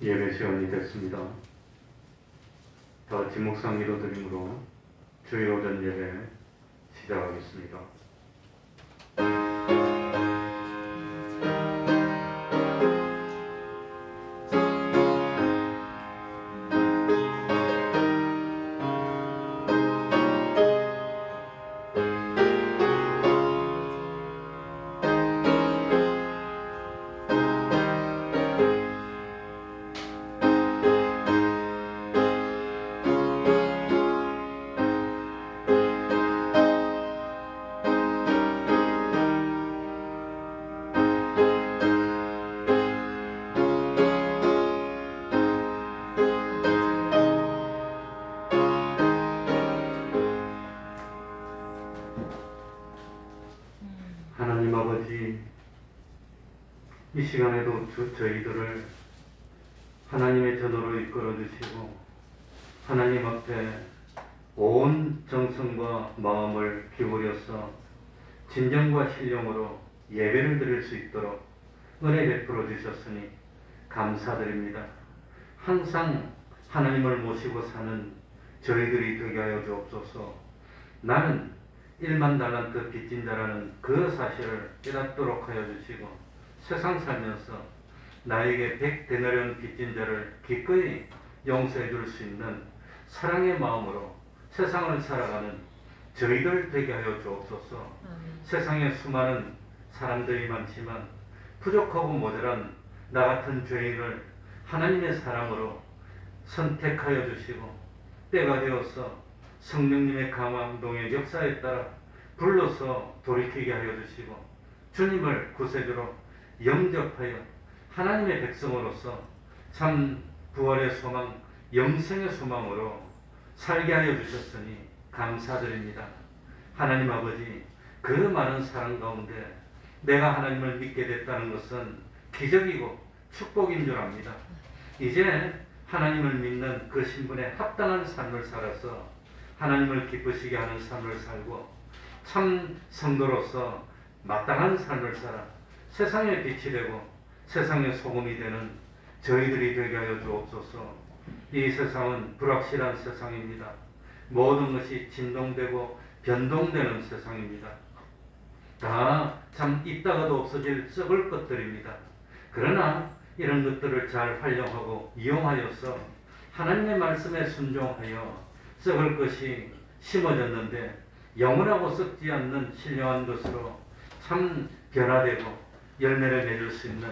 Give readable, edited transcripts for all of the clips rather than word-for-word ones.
예배 시간이 됐습니다. 다 지목상 기도드림으로 주일 오전 예배 시작하겠습니다. 하나님 아버지, 이 시간에도 저희들을 하나님의 전으로 이끌어 주시고 하나님 앞에 온 정성과 마음을 기울여서 진정과 신령으로 예배를 드릴 수 있도록 은혜 베풀어 주셨으니 감사드립니다. 항상 하나님을 모시고 사는 저희들이 되게 하여 주옵소서. 나는 1만 달란트 빚진 자라는 그 사실을 깨닫도록 하여 주시고 세상 살면서 나에게 100데나리온 빚진 자를 기꺼이 용서해 줄 수 있는 사랑의 마음으로 세상을 살아가는 저희들 되게 하여 주옵소서. 세상에 수많은 사람들이 많지만 부족하고 모자란 나 같은 죄인을 하나님의 사랑으로 선택하여 주시고 때가 되어서 성령님의 강화운동의 역사에 따라 불러서 돌이키게 하여 주시고 주님을 구세주로 영접하여 하나님의 백성으로서 참 부활의 소망, 영생의 소망으로 살게 하여 주셨으니 감사드립니다. 하나님 아버지, 그 많은 사랑 가운데 내가 하나님을 믿게 됐다는 것은 기적이고 축복인 줄 압니다. 이제 하나님을 믿는 그 신분에 합당한 삶을 살아서 하나님을 기쁘시게 하는 삶을 살고 참 성도로서 마땅한 삶을 살아 세상의 빛이 되고 세상의 소금이 되는 저희들이 되게 하여 주옵소서. 이 세상은 불확실한 세상입니다. 모든 것이 진동되고 변동되는 세상입니다. 다 참 있다가도 없어질 썩을 것들입니다. 그러나 이런 것들을 잘 활용하고 이용하여서 하나님의 말씀에 순종하여 썩을 것이 심어졌는데 영원하고 썩지 않는 신령한 것으로 참 변화되고 열매를 맺을 수 있는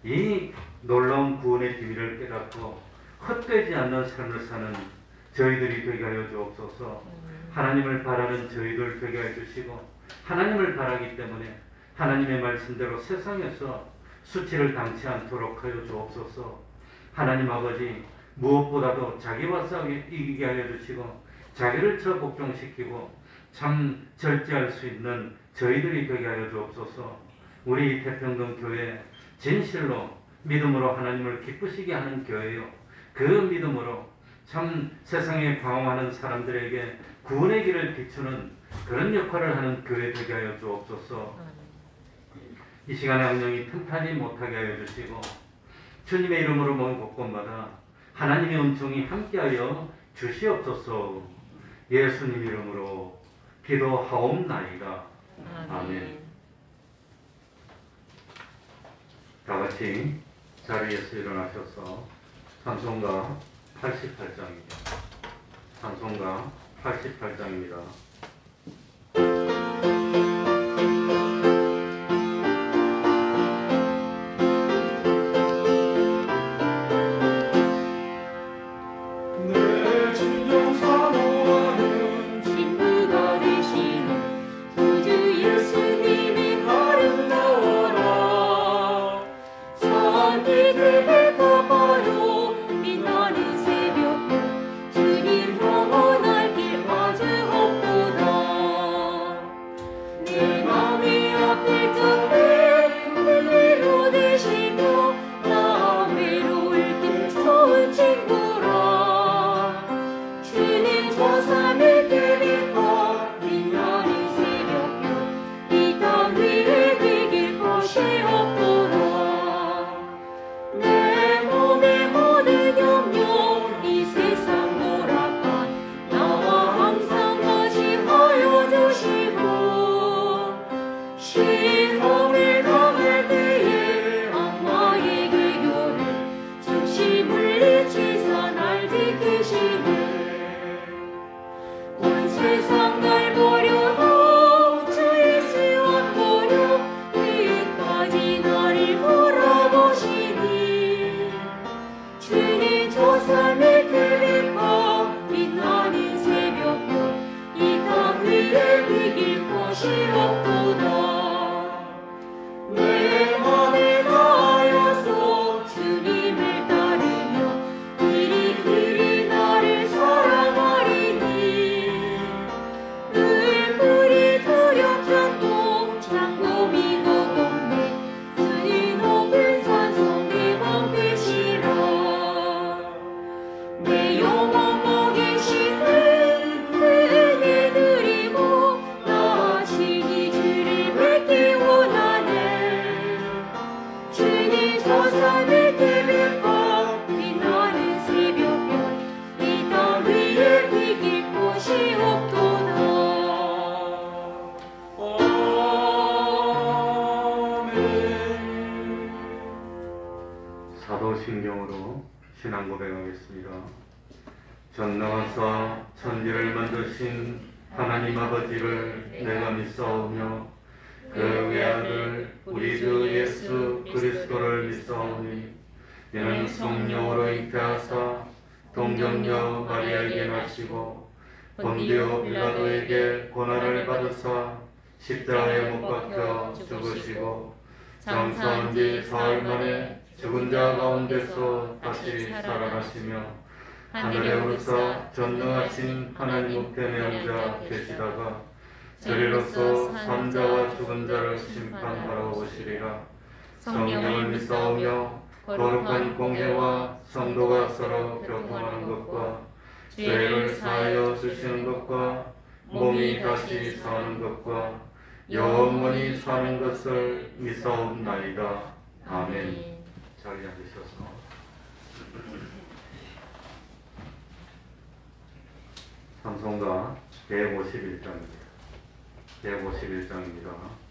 이 놀라운 구원의 비밀을 깨닫고 헛되지 않는 삶을 사는 저희들이 되게 하여 주옵소서. 하나님을 바라는 저희들 되게 하여 주시고 하나님을 바라기 때문에 하나님의 말씀대로 세상에서 수치를 당치 않도록 하여 주옵소서. 하나님 아버지, 무엇보다도 자기와 싸우게 이기게 하여 주시고 자기를 저 복종시키고 참 절제할 수 있는 저희들이 되게 하여 주옵소서. 우리 태평동 교회 진실로 믿음으로 하나님을 기쁘시게 하는 교회요, 그 믿음으로 참 세상에 방황하는 사람들에게 구원의 길을 비추는 그런 역할을 하는 교회 되게 하여 주옵소서. 이 시간에 악령이 틈타지 못하게 하여 주시고 주님의 이름으로 모은 곳곳마다 하나님의 은총이 함께하여 주시옵소서. 예수님 이름으로 기도하옵나이다. 아멘. 다 같이 자리에서 일어나셔서 찬송가 88장입니다. 찬송가 88장입니다. 주님 영원할 길 아주 없고 사도신경으로 신앙 고백하겠습니다. 전능하사 천지를 만드신 하나님 아버지를 내가 믿사오며 그 외아들 우리 주 예수 그리스도를 믿사오니 이는 성령으로 잉태하사 동정녀 마리아에게 나시고 본디오 빌라도에게 고난을 받으사 십자가에 못 박혀 죽으시고 장사한 지 사흘 만에 죽은 자 가운데서 다시 살아나시며 하늘에 오르사 전능하신 하나님 우편에 앉아 계시다가 저리로서 산자와 죽은 자를 심판하러 오시리라. 성령을 믿사오며 거룩한 공회와 성도가 서로 교통하는 것과 죄를 사하여 주시는 것과 몸이 다시 사는 것과 영원히 사는 것을 믿사옵나이다. 아멘. 자리 앉으셔서 찬송가 151장입니다. 151장입니다.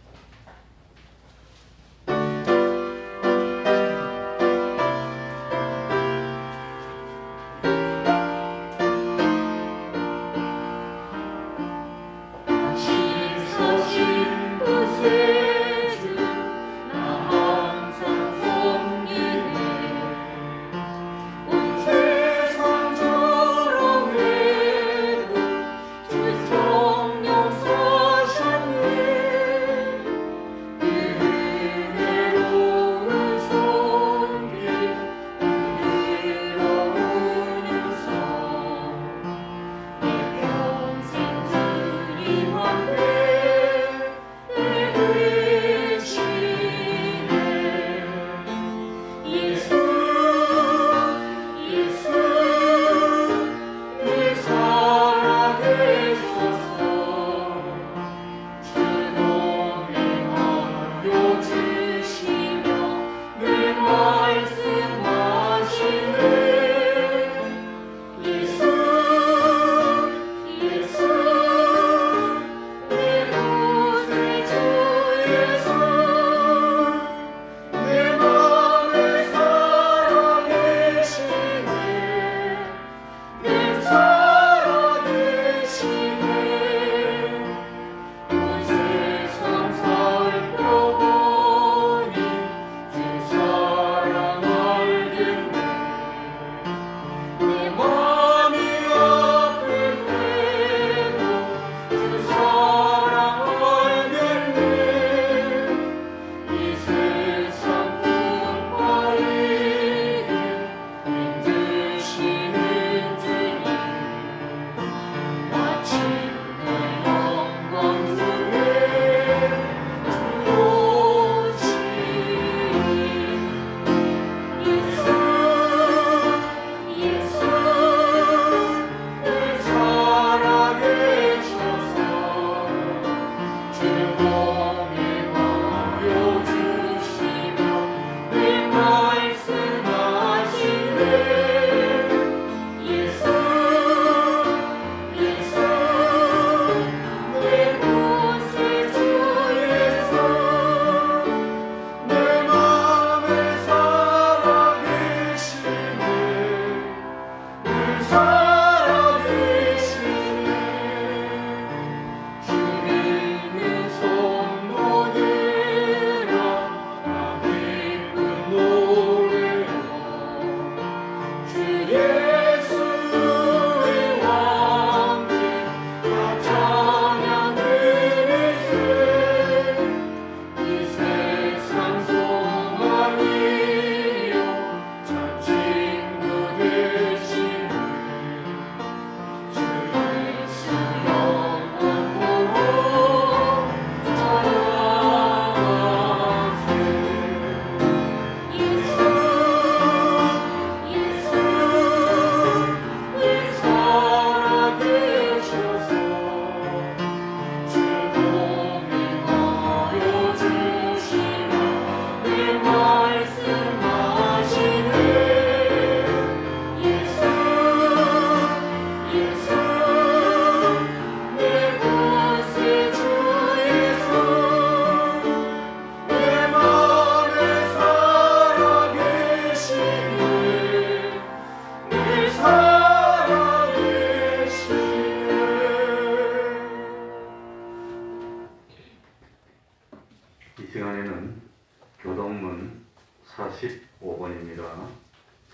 성령 사셨네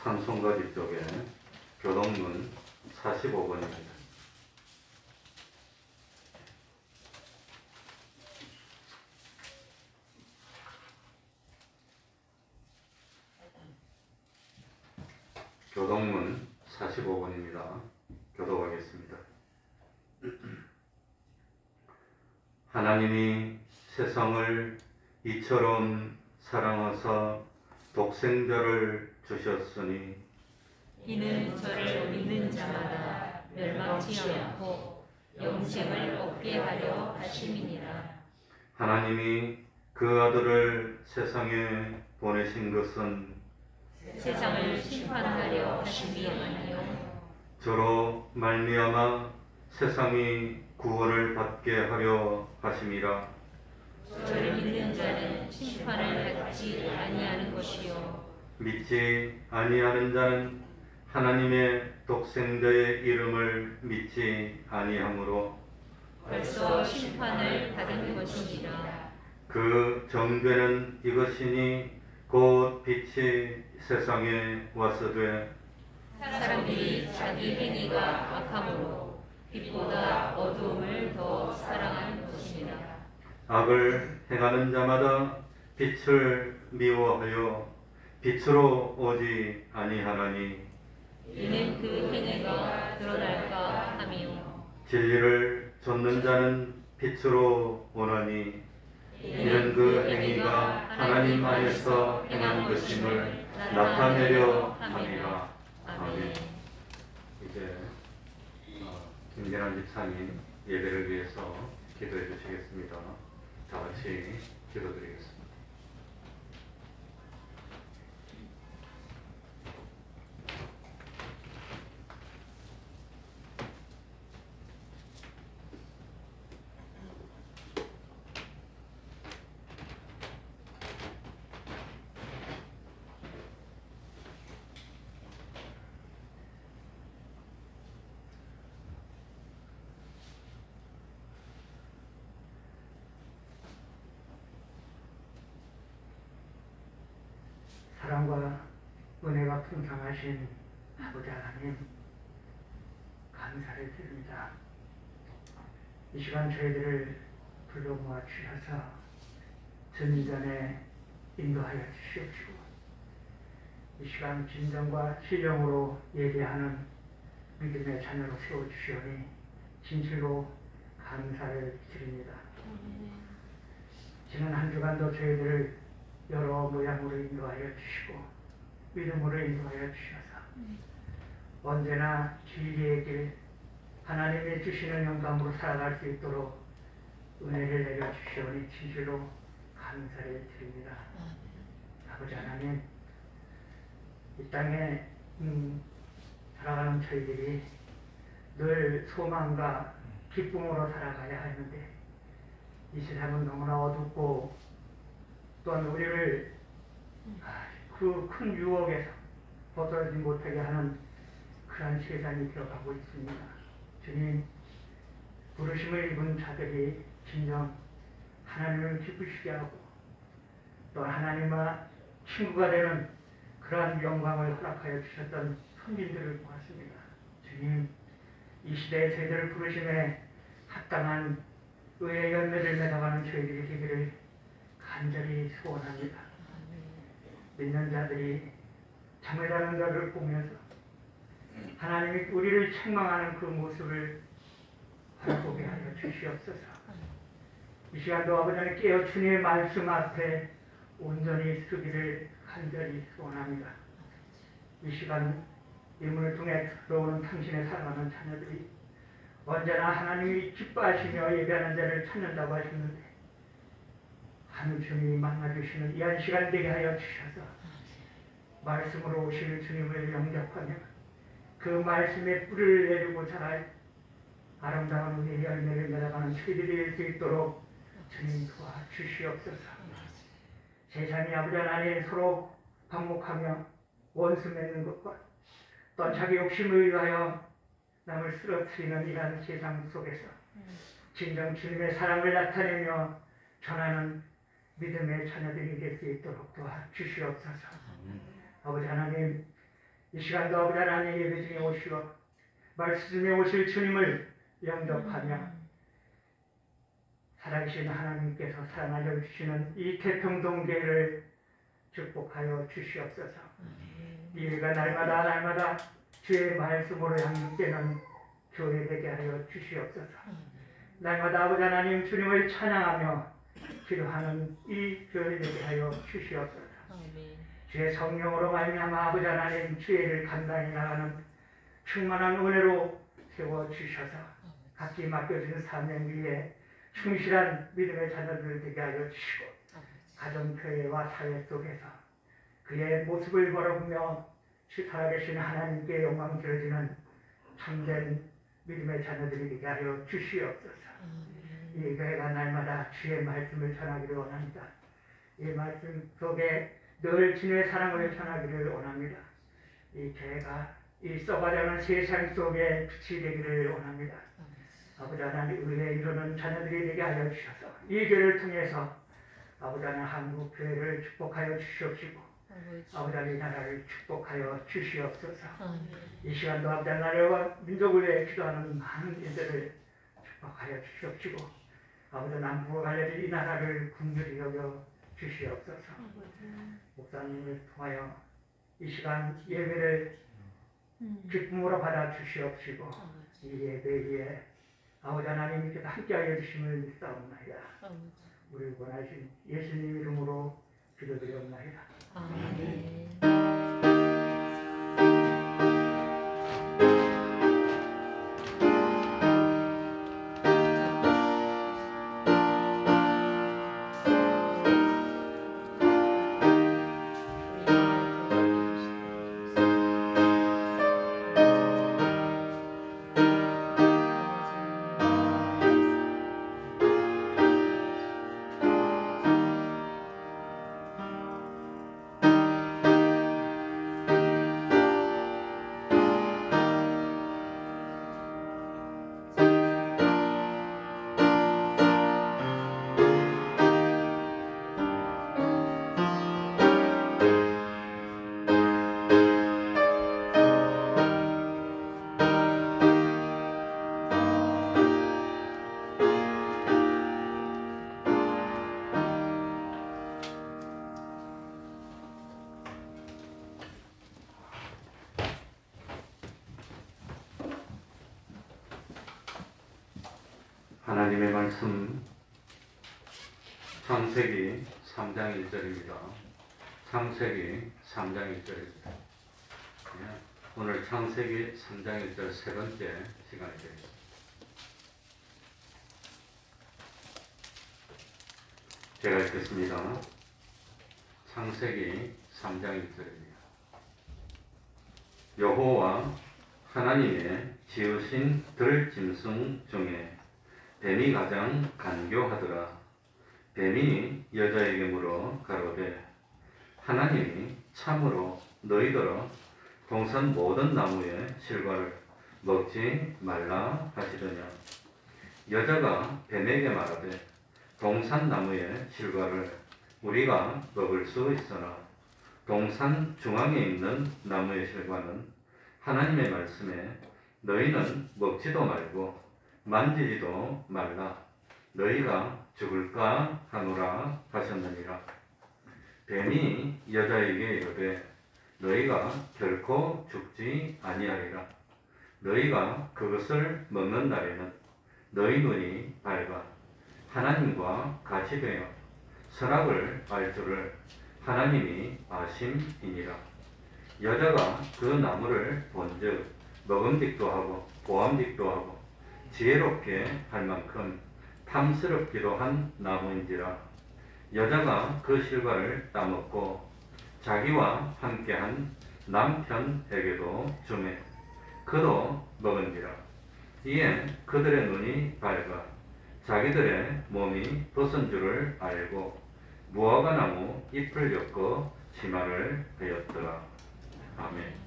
삼성가지 쪽에 교동문 45번입니다. 교동문 45번입니다. 교독하겠습니다. 하나님이 세상을 이처럼 사랑하사 독생자를 주셨으니 이는 저를 믿는 자마다 멸망치 않고 영생을 얻게 하려 하심이니라. 하나님이 그 아들을 세상에 보내신 것은 세상을 심판하려 하심이 아니요 저로 말미암아 세상이 구원을 받게 하려 하심이라. 저를 믿는 자는 심판을 받지 아니하는 것이요 믿지 아니하는 자는 하나님의 독생자의 이름을 믿지 아니하므로 벌써 심판을 받은 것이니라. 그 정죄는 이것이니 곧 빛이 세상에 왔으되 사람들이 자기 행위가 악함으로 빛보다 어두움을 더 사랑하는 것이니라. 악을 행하는 자마다 빛을 미워하여 빛으로 오지 아니하나니 이는 그 행위가 드러날까 함이요 진리를 좇는 자는 빛으로 오나니 이는 그 행위가 하나님 안에서 행한 것임을 나타내려 함이라. 아멘. 이제 김계란 집사님 예배를 위해서 기도해 주시겠습니다. 다 같이 기도드리겠습니다. 사랑과 은혜가 풍성하신 아버지 하나님, 감사를 드립니다. 이 시간 저희들을 불러 모아 주셔서 전전에 인도하여 주시옵시고, 이 시간 진정과 신령으로 예배하는 믿음의 자녀로 세워주시오니 진실로 감사를 드립니다. 지난 한 주간도 저희들을 여러 모양으로 인도하여 주시고 믿음으로 인도하여 주셔서 언제나 진리의 길, 하나님이 주시는 영감으로 살아갈 수 있도록 은혜를 내려주시오니 진실로 감사를 드립니다. 아버지 하나님, 이 땅에 살아가는 저희들이 늘 소망과 기쁨으로 살아가야 하는데 이 세상은 너무나 어둡고 또한 우리를 그 큰 유혹에서 벗어나지 못하게 하는 그러한 세상이 되어가고 있습니다. 주님, 부르심을 입은 자들이 진정 하나님을 기쁘시게 하고 또 하나님과 친구가 되는 그러한 영광을 허락하여 주셨던 선민들을 보았습니다. 주님, 이 시대에 저희들을 부르심에 합당한 의의 열매를 맺어가는 저희들이 되기를 간절히 소원합니다. 믿는 자들이 잠을 자를 보면서 하나님이 우리를 책망하는 그 모습을 바라보게 하여 주시옵소서. 이 시간도 아버지 하나님 깨어 주님의 말씀 앞에 온전히 서기를 간절히 소원합니다. 이 시간 이 문을 통해 들어오는 당신의 사랑하는 자녀들이 언제나 하나님이 기뻐하시며 예배하는 자를 찾는다고 하셨는데 하늘 주님이 만나주시는 이 한 시간 되게 하여 주셔서 말씀으로 오실 주님을 영접하며 그 말씀에 뿌리를 내리고 자랄 아름다운 우리의 열매를 맺어가는 저희들이 될 수 있도록 주님 도와주시옵소서. 세상이 아버지 하나님 서로 반목하며 원수 맺는 것과 또 자기 욕심을 위하여 남을 쓰러뜨리는 이러한 세상 속에서 진정 주님의 사랑을 나타내며 전하는 믿음의 자녀들이 될 수 있도록 도와주시옵소서. 아버지 하나님, 이 시간도 아버지 하나님 예배 중에 오시고 말씀에 오실 주님을 영접하며 살아계신 하나님께서 사랑하여 주시는 이 태평동교회를 축복하여 주시옵소서. 이 교회가 날마다 주의 말씀으로 향되는 교회 되게 하여 주시옵소서. 날마다 아버지 하나님 주님을 찬양하며 기도하는 이 교회 되게 하여 주시옵소서. 주의 성령으로 말미암아 아버지 하나님 주의를 감당해 나가는 충만한 은혜로 세워주셔서 각기 맡겨진 사명 위에 충실한 믿음의 자녀들 되게 하여 주시고 가정교회와 사회 속에서 그의 모습을 바라보며 주 살아계신 하나님께 영광 드려지는 참된 믿음의 자녀들이 되게 하여 주시옵소서. 이 교회가 날마다 주의 말씀을 전하기를 원합니다. 이 말씀 속에 늘 주님의 사랑을 전하기를 원합니다. 이 교회가 이 썩어가는 세상 속에 빛이 되기를 원합니다. 아버지 하나님 의에 이루는 자녀들이 되게 하여 주셔서 이 교회를 통해서 아버지 하나님 한국 교회를 축복하여 주시옵시고 아버지 하나님 나라를 축복하여 주시옵소서. 이 시간도 아버지 하나님 나라와 민족을 위해 기도하는 많은 일들을 축복하여 주시옵시고 아버지 남북과 갈려진 이 나라를 긍휼히 여겨 주시옵소서. 목사님을 통하여 이 시간 예배를 기쁨으로 받아 주시옵시고 이 예배에 아버지 하나님께서 함께하여 주심을 믿사옵나이다. 우리 원하신 예수님 이름으로 기도드리옵나이다. 아멘. 하나님의 말씀 창세기 3장 1절입니다. 창세기 3장 1절입니다. 오늘 창세기 3장 1절 세 번째 시간이 되겠습니다. 제가 읽겠습니다. 창세기 3장 1절입니다. 여호와 하나님의 지으신 들짐승 중에 뱀이 가장 간교하더라. 뱀이 여자에게 물어 가로되 하나님이 참으로 너희더러 동산 모든 나무의 실과를 먹지 말라 하시더냐. 여자가 뱀에게 말하되 동산 나무의 실과를 우리가 먹을 수 있으나 동산 중앙에 있는 나무의 실과는 하나님의 말씀에 너희는 먹지도 말고 만지지도 말라. 너희가 죽을까 하노라 하셨느니라. 뱀이 여자에게 이르되 너희가 결코 죽지 아니하리라. 너희가 그것을 먹는 날에는 너희 눈이 밝아 하나님과 같이 되어 선악을 알 줄을 하나님이 아심이니라. 여자가 그 나무를 본즉 먹음직도 하고 보암직도 하고 지혜롭게 할 만큼 탐스럽기도 한 나무인지라. 여자가 그 실과를 따먹고 자기와 함께한 남편에게도 주매 그도 먹은지라. 이에 그들의 눈이 밝아 자기들의 몸이 벗은 줄을 알고 무화과 나무 잎을 엮어 치마를 베었더라. 아멘.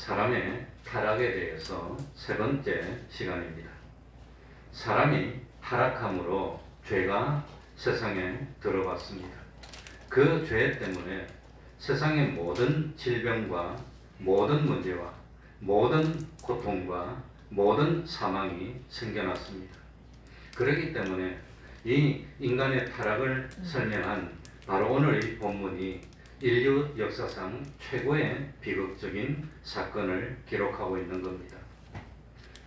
사람의 타락에 대해서 세 번째 시간입니다. 사람이 타락함으로 죄가 세상에 들어왔습니다. 그 죄 때문에 세상의 모든 질병과 모든 문제와 모든 고통과 모든 사망이 생겨났습니다. 그렇기 때문에 이 인간의 타락을 설명한 바로 오늘 이 본문이 인류 역사상 최고의 비극적인 사건을 기록하고 있는 겁니다.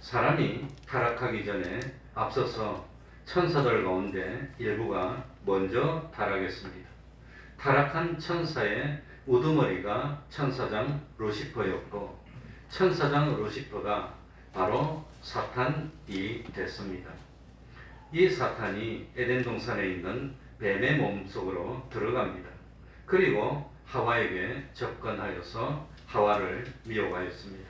사람이 타락하기 전에 앞서서 천사들 가운데 일부가 먼저 타락했습니다. 타락한 천사의 우두머리가 천사장 루시퍼였고, 천사장 루시퍼가 바로 사탄이 됐습니다. 이 사탄이 에덴 동산에 있는 뱀의 몸속으로 들어갑니다. 그리고 하와에게 접근하여서 하와를 미혹하였습니다.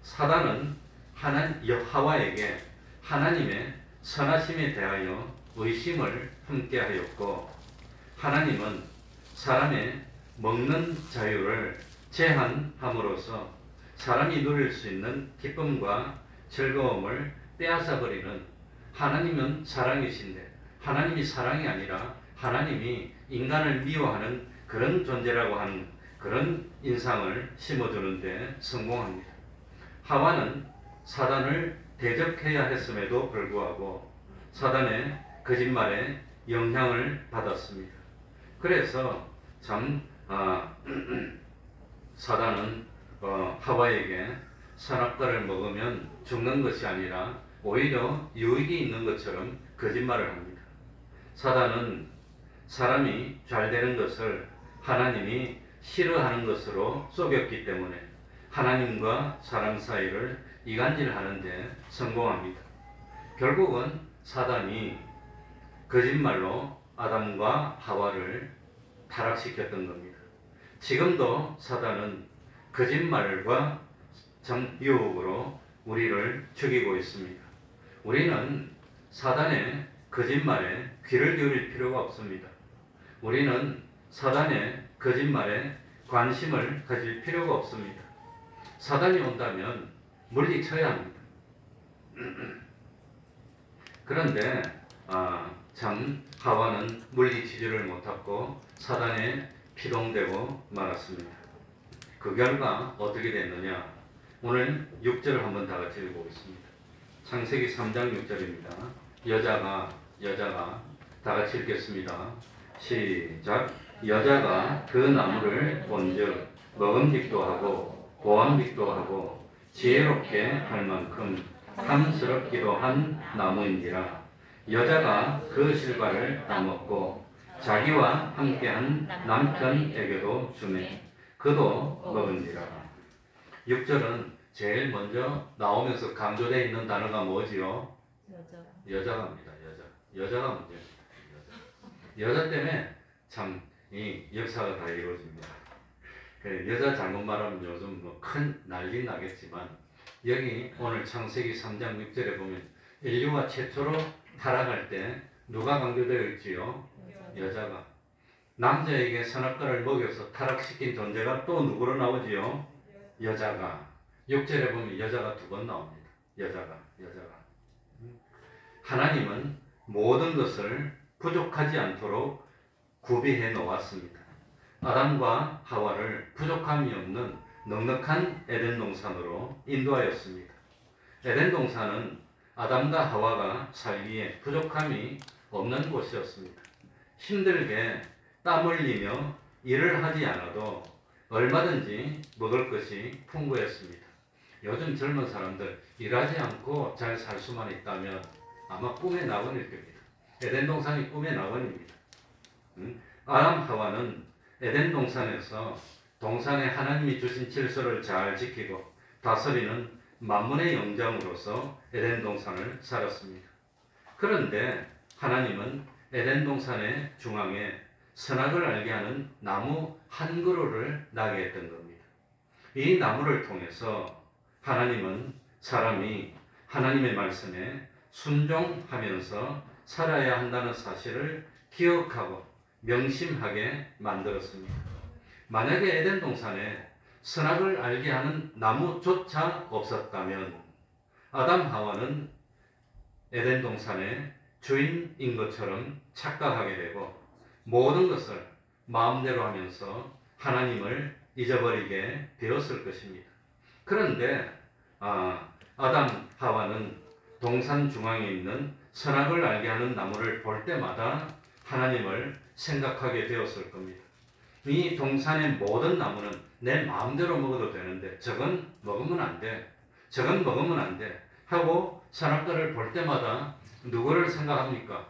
사단은 하와에게 하나님의 선하심에 대하여 의심을 함께하였고, 하나님은 사람의 먹는 자유를 제한함으로써 사람이 누릴 수 있는 기쁨과 즐거움을 빼앗아버리는, 하나님은 사랑이신데 하나님이 사랑이 아니라 하나님이 인간을 미워하는 그런 존재라고 하는 그런 인상을 심어주는데 성공합니다. 하와는 사단을 대적해야 했음에도 불구하고 사단의 거짓말에 영향을 받았습니다. 그래서 참 사단은 하와에게 선악과를 먹으면 죽는 것이 아니라 오히려 유익이 있는 것처럼 거짓말을 합니다. 사단은 사람이 잘 되는 것을 하나님이 싫어하는 것으로 속였기 때문에 하나님과 사람 사이를 이간질하는 데 성공합니다. 결국은 사단이 거짓말로 아담과 하와를 타락시켰던 겁니다. 지금도 사단은 거짓말과 유혹으로 우리를 죽이고 있습니다. 우리는 사단의 거짓말에 귀를 기울일 필요가 없습니다. 우리는 사단의 거짓말에 관심을 가질 필요가 없습니다. 사단이 온다면 물리쳐야 합니다. 그런데 참 하와는 물리치지를 못하고 사단에 피동되고 말았습니다. 그 결과 어떻게 됐느냐? 오늘 6절을 한번 다 같이 읽어보겠습니다. 창세기 3장 6절입니다. 여자가 다 같이 읽겠습니다. 시작. 여자가 그 나무를 본즉 먹음직도 하고 보암직도 하고 지혜롭게 할 만큼 탐스럽기도 한 나무인지라. 여자가 그 실과를 따먹고 자기와 함께한 남편에게도 주매 그도 먹은지라. 6절은 제일 먼저 나오면서 강조되어 있는 단어가 뭐지요? 여자가입니다. 여자가 문제입니다. 여자 때문에 참 이 역사가 다 이루어집니다. 여자 잘못 말하면 요즘 뭐 큰 난리 나겠지만, 여기 오늘 창세기 3장 6절에 보면 인류가 최초로 타락할 때 누가 강조되어 있지요? 여자가. 남자에게 선악과를 먹여서 타락시킨 존재가 또 누구로 나오지요? 여자가. 6절에 보면 여자가 2번 나옵니다. 여자가. 하나님은 모든 것을 부족하지 않도록 구비해 놓았습니다. 아담과 하와를 부족함이 없는 넉넉한 에덴 동산으로 인도하였습니다. 에덴 동산은 아담과 하와가 살기에 부족함이 없는 곳이었습니다. 힘들게 땀 흘리며 일을 하지 않아도 얼마든지 먹을 것이 풍부했습니다. 요즘 젊은 사람들 일하지 않고 잘 살 수만 있다면 아마 꿈의 낙원일 겁니다. 에덴 동산이 꿈의 낙원입니다. 아담 하와는 에덴 동산에서 동산에 하나님이 주신 질서를 잘 지키고 다스리는 만문의 영장으로서 에덴 동산을 살았습니다. 그런데 하나님은 에덴 동산의 중앙에 선악을 알게 하는 나무 한 그루를 나게 했던 겁니다. 이 나무를 통해서 하나님은 사람이 하나님의 말씀에 순종하면서 살아야 한다는 사실을 기억하고 명심하게 만들었습니다. 만약에 에덴 동산에 선악을 알게 하는 나무조차 없었다면 아담 하와는 에덴 동산의 주인인 것처럼 착각하게 되고 모든 것을 마음대로 하면서 하나님을 잊어버리게 되었을 것입니다. 그런데 아담 하와는 동산 중앙에 있는 선악을 알게 하는 나무를 볼 때마다 하나님을 생각하게 되었을 겁니다. 이 동산의 모든 나무는 내 마음대로 먹어도 되는데 저건 먹으면 안 돼. 저건 먹으면 안 돼. 하고 선악과를 볼 때마다 누구를 생각합니까?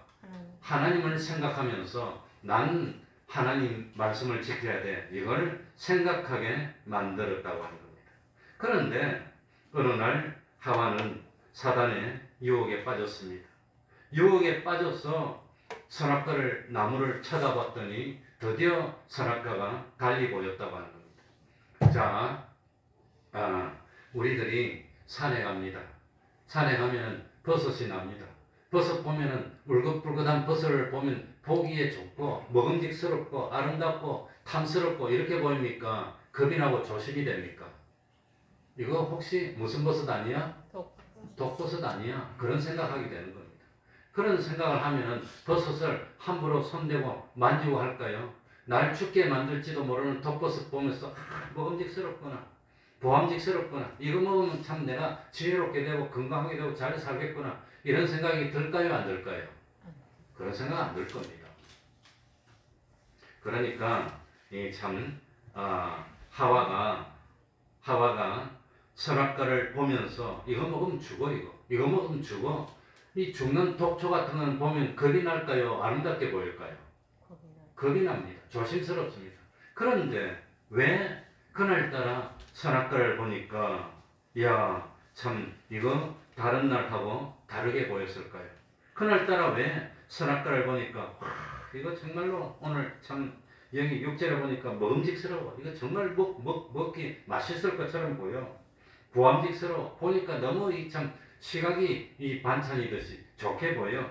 하나님을 생각하면서 난 하나님 말씀을 지켜야 돼. 이걸 생각하게 만들었다고 하는 겁니다. 그런데 어느 날 하와는 사단의 유혹에 빠졌습니다. 유혹에 빠져서 선악과를 나무를 쳐다봤더니 드디어 선악과가 달리 보였다고 하는 겁니다. 자, 우리들이 산에 갑니다. 산에 가면 버섯이 납니다. 버섯 보면은 울긋불긋한 버섯을 보면 보기에 좋고 먹음직스럽고 아름답고 탐스럽고 이렇게 보입니까? 겁이 나고 조심이 됩니까? 이거 혹시 무슨 버섯 아니야? 독버섯 아니야? 그런 생각하게 되는 겁니다. 그런 생각을 하면은 버섯을 함부로 손대고 만지고 할까요? 날 죽게 만들지도 모르는 독버섯 보면서 먹음직스럽구나, 보암직스럽구나, 이거 먹으면 참 내가 지혜롭게 되고 건강하게 되고 잘 살겠구나, 이런 생각이 들까요? 안 들까요? 그런 생각 안 들 겁니다. 그러니까 하와가 선악과를 보면서 이거 먹으면 죽어, 이거 먹으면 죽어. 이 죽는 독초 같은 거는 보면 겁이 날까요? 아름답게 보일까요? 겁이 납니다. 조심스럽습니다. 그런데 왜 그날따라 선악과를 보니까 참 이거 다른 날하고 다르게 보였을까요? 그날따라 왜 선악과를 보니까 이거 정말로 오늘 참 여기 6절에 보니까 먹음직스러워. 이거 정말 먹기 맛있을 것처럼 보여. 보암직스러워. 보니까 너무 참 시각이 이 반찬이듯이 좋게 보여.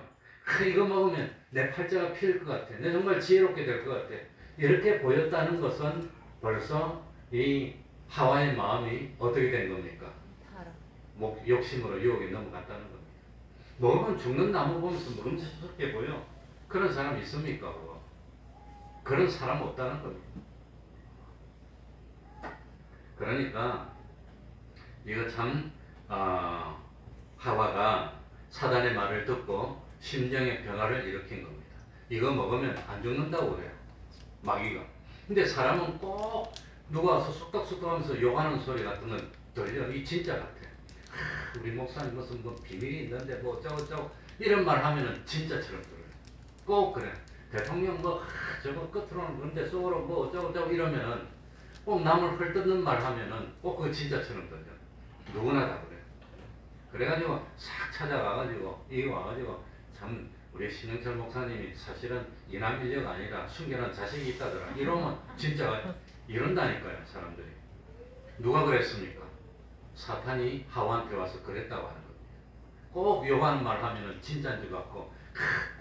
이거 먹으면 내 팔자가 필 것 같아. 내 정말 지혜롭게 될 것 같아. 이렇게 보였다는 것은 벌써 이 하와의 마음이 어떻게 된 겁니까? 욕심으로 유혹에 넘어갔다는 겁니다. 먹으면 죽는 나무 보면서 먹음직스럽게 보여. 그런 사람 있습니까? 그런 사람 없다는 겁니다. 그러니까 이거 참 하와가 사단의 말을 듣고 심정의 변화를 일으킨 겁니다. 이거 먹으면 안 죽는다고 그래요. 마귀가. 근데 사람은 꼭 누가 와서 쑥덕쑥덕 하면서 욕하는 소리 같은 건 들려. 이 진짜 같아. 우리 목사님 무슨 비밀이 있는데 뭐 어쩌고 이런 말 하면은 진짜처럼 들어요. 꼭 그래. 대통령 저거 끝으로는 그런데 속으로 어쩌고 이러면은 꼭 남을 헐뜯는 말 하면은 꼭 그거 진짜처럼 들려. 누구나 다 그래. 그래가지고 싹 찾아가가지고 이거 와가지고 참 우리 신영철 목사님이 사실은 이남일녀가 아니라 순결한 자식이 있다더라. 이러면 진짜 이런다니까요, 사람들이. 누가 그랬습니까? 사탄이 하와한테 와서 그랬다고 하는 겁니다. 꼭 욕하는 말 하면은 진짜인 줄 같고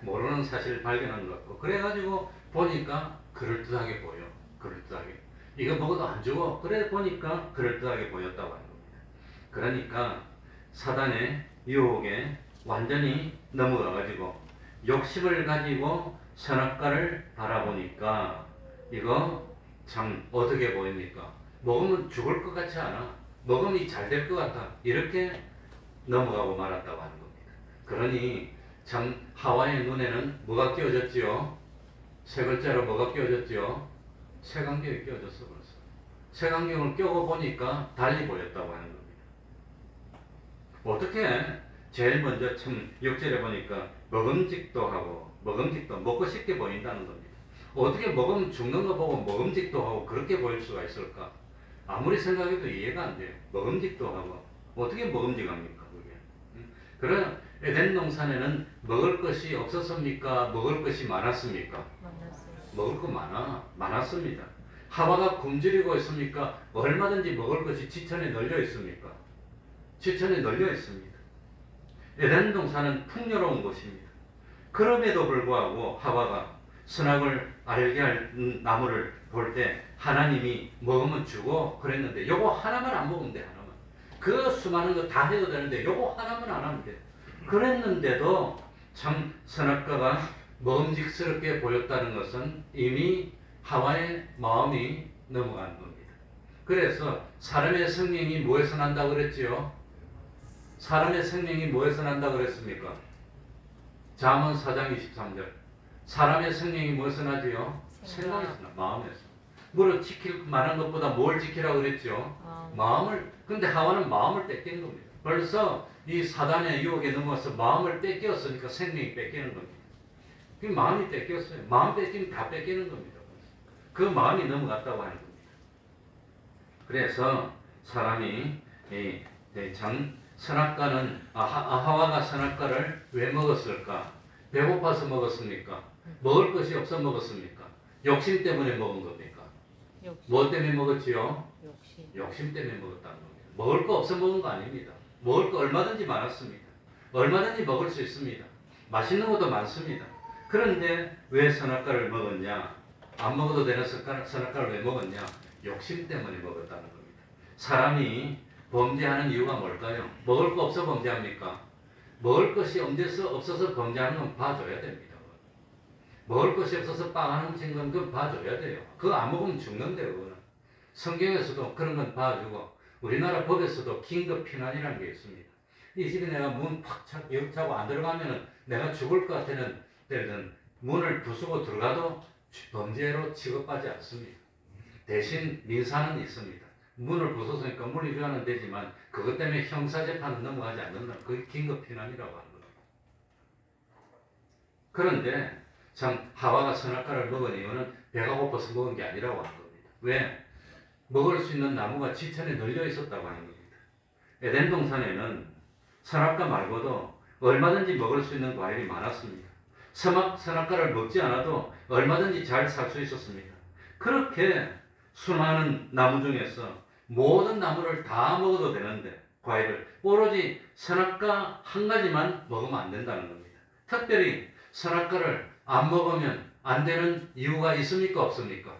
모르는 사실을 발견한 것 같고 그래가지고 보니까 그럴듯하게 보여. 그럴듯하게. 이거 먹어도 안 죽어. 그래 보니까 그럴듯하게 보였다고 하는 겁니다. 그러니까 사단의 유혹에 완전히 넘어가가지고 욕심을 가지고 선악과를 바라보니까 이거 참 어떻게 보입니까? 먹으면 죽을 것 같지 않아? 먹으면 잘 될 것 같아. 이렇게 넘어가고 말았다고 하는 겁니다. 그러니 참 하와의 눈에는 뭐가 끼워졌지요? 세 글자로 뭐가 끼워졌지요? 색안경이 끼워졌어 벌써. 색안경을 끼고 보니까 달리 보였다고 하는 겁니다. 어떻게 제일 먼저 참 6절에 보니까 먹음직도 하고 먹음직도 먹고 싶게 보인다는 겁니다. 어떻게 먹으면 죽는 거 보고 먹음직도 하고 그렇게 보일 수가 있을까? 아무리 생각해도 이해가 안 돼요. 먹음직도 하고 어떻게 먹음직합니까 그게? 그런 에덴 동산에는 먹을 것이 없었습니까? 먹을 것이 많았습니까? 먹을 거 많았습니다. 하와가 굶주리고 있습니까? 얼마든지 먹을 것이 지천에 널려 있습니까? 지천에 널려 있습니다. 에덴 동산은 풍요로운 곳입니다. 그럼에도 불구하고 하와가 선악을 알게 할 나무를 볼 때 하나님이 먹으면 주고 그랬는데 요거 하나만 안 먹으면 돼. 하나만. 그 수많은 거 다 해도 되는데 요거 하나만 안 하면 돼. 그랬는데도 참 선악과가 먹음직스럽게 보였다는 것은 이미 하와의 마음이 넘어간 겁니다. 그래서 사람의 생명이 뭐에서 난다고 그랬지요? 사람의 생명이 뭐에서 난다고 그랬습니까? 잠언 4장 23절. 사람의 생명이 뭐에서 나지요? 생각에서 나, 마음에서. 물을 지킬 만한 것보다 뭘 지키라고 그랬죠? 마음을. 근데 하와는 마음을 뺏긴 겁니다. 벌써 이 사단의 유혹에 넘어서 마음을 뺏겼으니까 생명이 뺏기는 겁니다. 그 마음이 뺏겼어요. 마음 뺏기면 다 뺏기는 겁니다. 그 마음이 넘어갔다고 하는 겁니다. 그래서 사람이 선악과는 하와가 선악과를 왜 먹었을까? 배고파서 먹었습니까? 먹을 것이 없어 먹었습니까? 욕심 때문에 먹은 겁니까? 뭐 때문에 먹었지요? 욕심 때문에 먹었다는 겁니다. 먹을 거 없어 먹은 거 아닙니다. 먹을 거 얼마든지 많았습니다. 얼마든지 먹을 수 있습니다. 맛있는 것도 많습니다. 그런데 왜 선악과를 먹었냐? 안 먹어도 되는 선악과를 왜 먹었냐? 욕심 때문에 먹었다는 겁니다. 사람이 범죄하는 이유가 뭘까요? 먹을 거 없어 범죄합니까? 먹을 것이 없어서 범죄하는 건 봐줘야 됩니다. 먹을 것이 없어서 빵 한 훔친 건 그건 봐줘야 돼요. 그거 안 먹으면 죽는데요. 그거는. 성경에서도 그런 건 봐주고 우리나라 법에서도 긴급 피난이라는 게 있습니다. 이 집에 내가 문 팍 차고 안 들어가면은 내가 죽을 것 같으면 때는 문을 부수고 들어가도 범죄로 취급하지 않습니다. 대신 민사는 있습니다. 문을 부숴서니까 문을 위반은 되지만 그것 때문에 형사재판은 넘어가지 않는다. 그게 긴급피난이라고 하는 겁니다. 그런데 참 하와가 선악과를 먹은 이유는 배가 고파서 먹은 게 아니라고 하는 겁니다. 왜? 먹을 수 있는 나무가 지천에 널려 있었다고 하는 겁니다. 에덴 동산에는 선악과 말고도 얼마든지 먹을 수 있는 과일이 많았습니다. 선악과를 먹지 않아도 얼마든지 잘 살 수 있었습니다. 그렇게 수많은 나무 중에서 모든 나무를 다 먹어도 되는데 과일을 오로지 선악과 한 가지만 먹으면 안 된다는 겁니다. 특별히 선악과를 안 먹으면 안 되는 이유가 있습니까? 없습니까?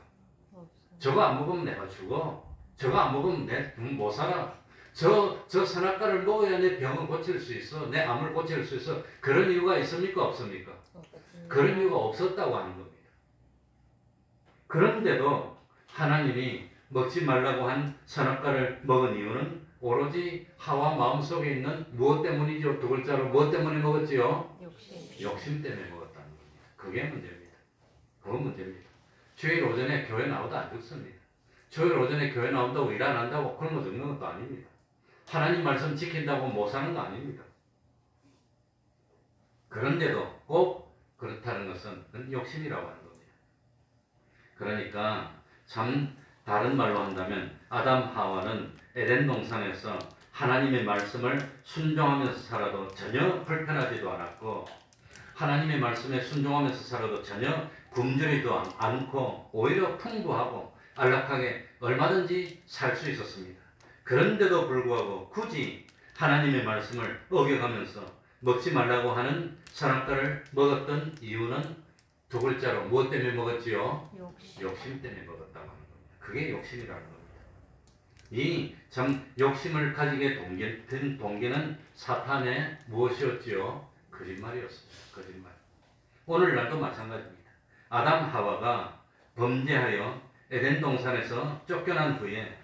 저거 안 먹으면 내가 죽어. 저거 안 먹으면 내 못 살아. 저 선악과를 먹어야 내 병을 고칠 수 있어. 내 암을 고칠 수 있어. 그런 이유가 있습니까? 없습니까? 그런 이유가 없었다고 하는 겁니다. 그런데도 하나님이 먹지 말라고 한 선악과를 먹은 이유는 오로지 하와 마음속에 있는 무엇 때문이죠? 두 글자로 무엇 때문에 먹었지요? 욕심 때문에 먹었다는 겁니다. 그게 문제입니다. 그건 문제입니다. 주일 오전에 교회 나오도 안 죽습니다. 주일 오전에 교회 나온다고 일 안 한다고 굶어 죽는 것도 아닙니다. 하나님 말씀 지킨다고 못 사는 거 아닙니다. 그런데도 꼭 그렇다는 것은 욕심이라고 하는 겁니다. 그러니까 참 다른 말로 한다면 아담 하와는 에덴 동산에서 하나님의 말씀을 순종하면서 살아도 전혀 불편하지도 않았고 하나님의 말씀에 순종하면서 살아도 전혀 굶주리도 않고 오히려 풍부하고 안락하게 얼마든지 살 수 있었습니다. 그런데도 불구하고 굳이 하나님의 말씀을 어겨가면서 먹지 말라고 하는 선악과를 먹었던 이유는 두 글자로 무엇 때문에 먹었지요? 욕심 때문에 먹었다고 하는 겁니다. 그게 욕심이라는 겁니다. 이 참 욕심을 가지게 된 동기는 사탄의 무엇이었지요? 거짓말이었습니다. 거짓말. 오늘날도 마찬가지입니다. 아담 하와가 범죄하여 에덴 동산에서 쫓겨난 후에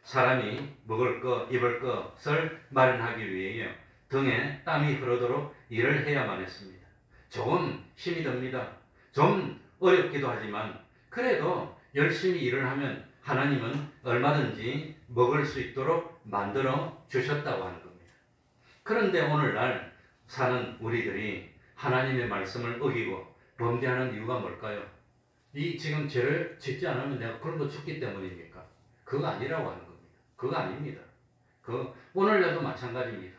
사람이 먹을 것, 입을 것을 마련하기 위해 등에 땀이 흐르도록 일을 해야만 했습니다. 조금 힘이 듭니다. 좀 어렵기도 하지만 그래도 열심히 일을 하면 하나님은 얼마든지 먹을 수 있도록 만들어 주셨다고 하는 겁니다. 그런데 오늘날 사는 우리들이 하나님의 말씀을 어기고 범죄하는 이유가 뭘까요? 이 지금 죄를 짓지 않으면 내가 굶어 죽기 때문입니까? 그거 아니라고 하는 겁니다. 그거 아닙니다. 오늘날도 마찬가지입니다.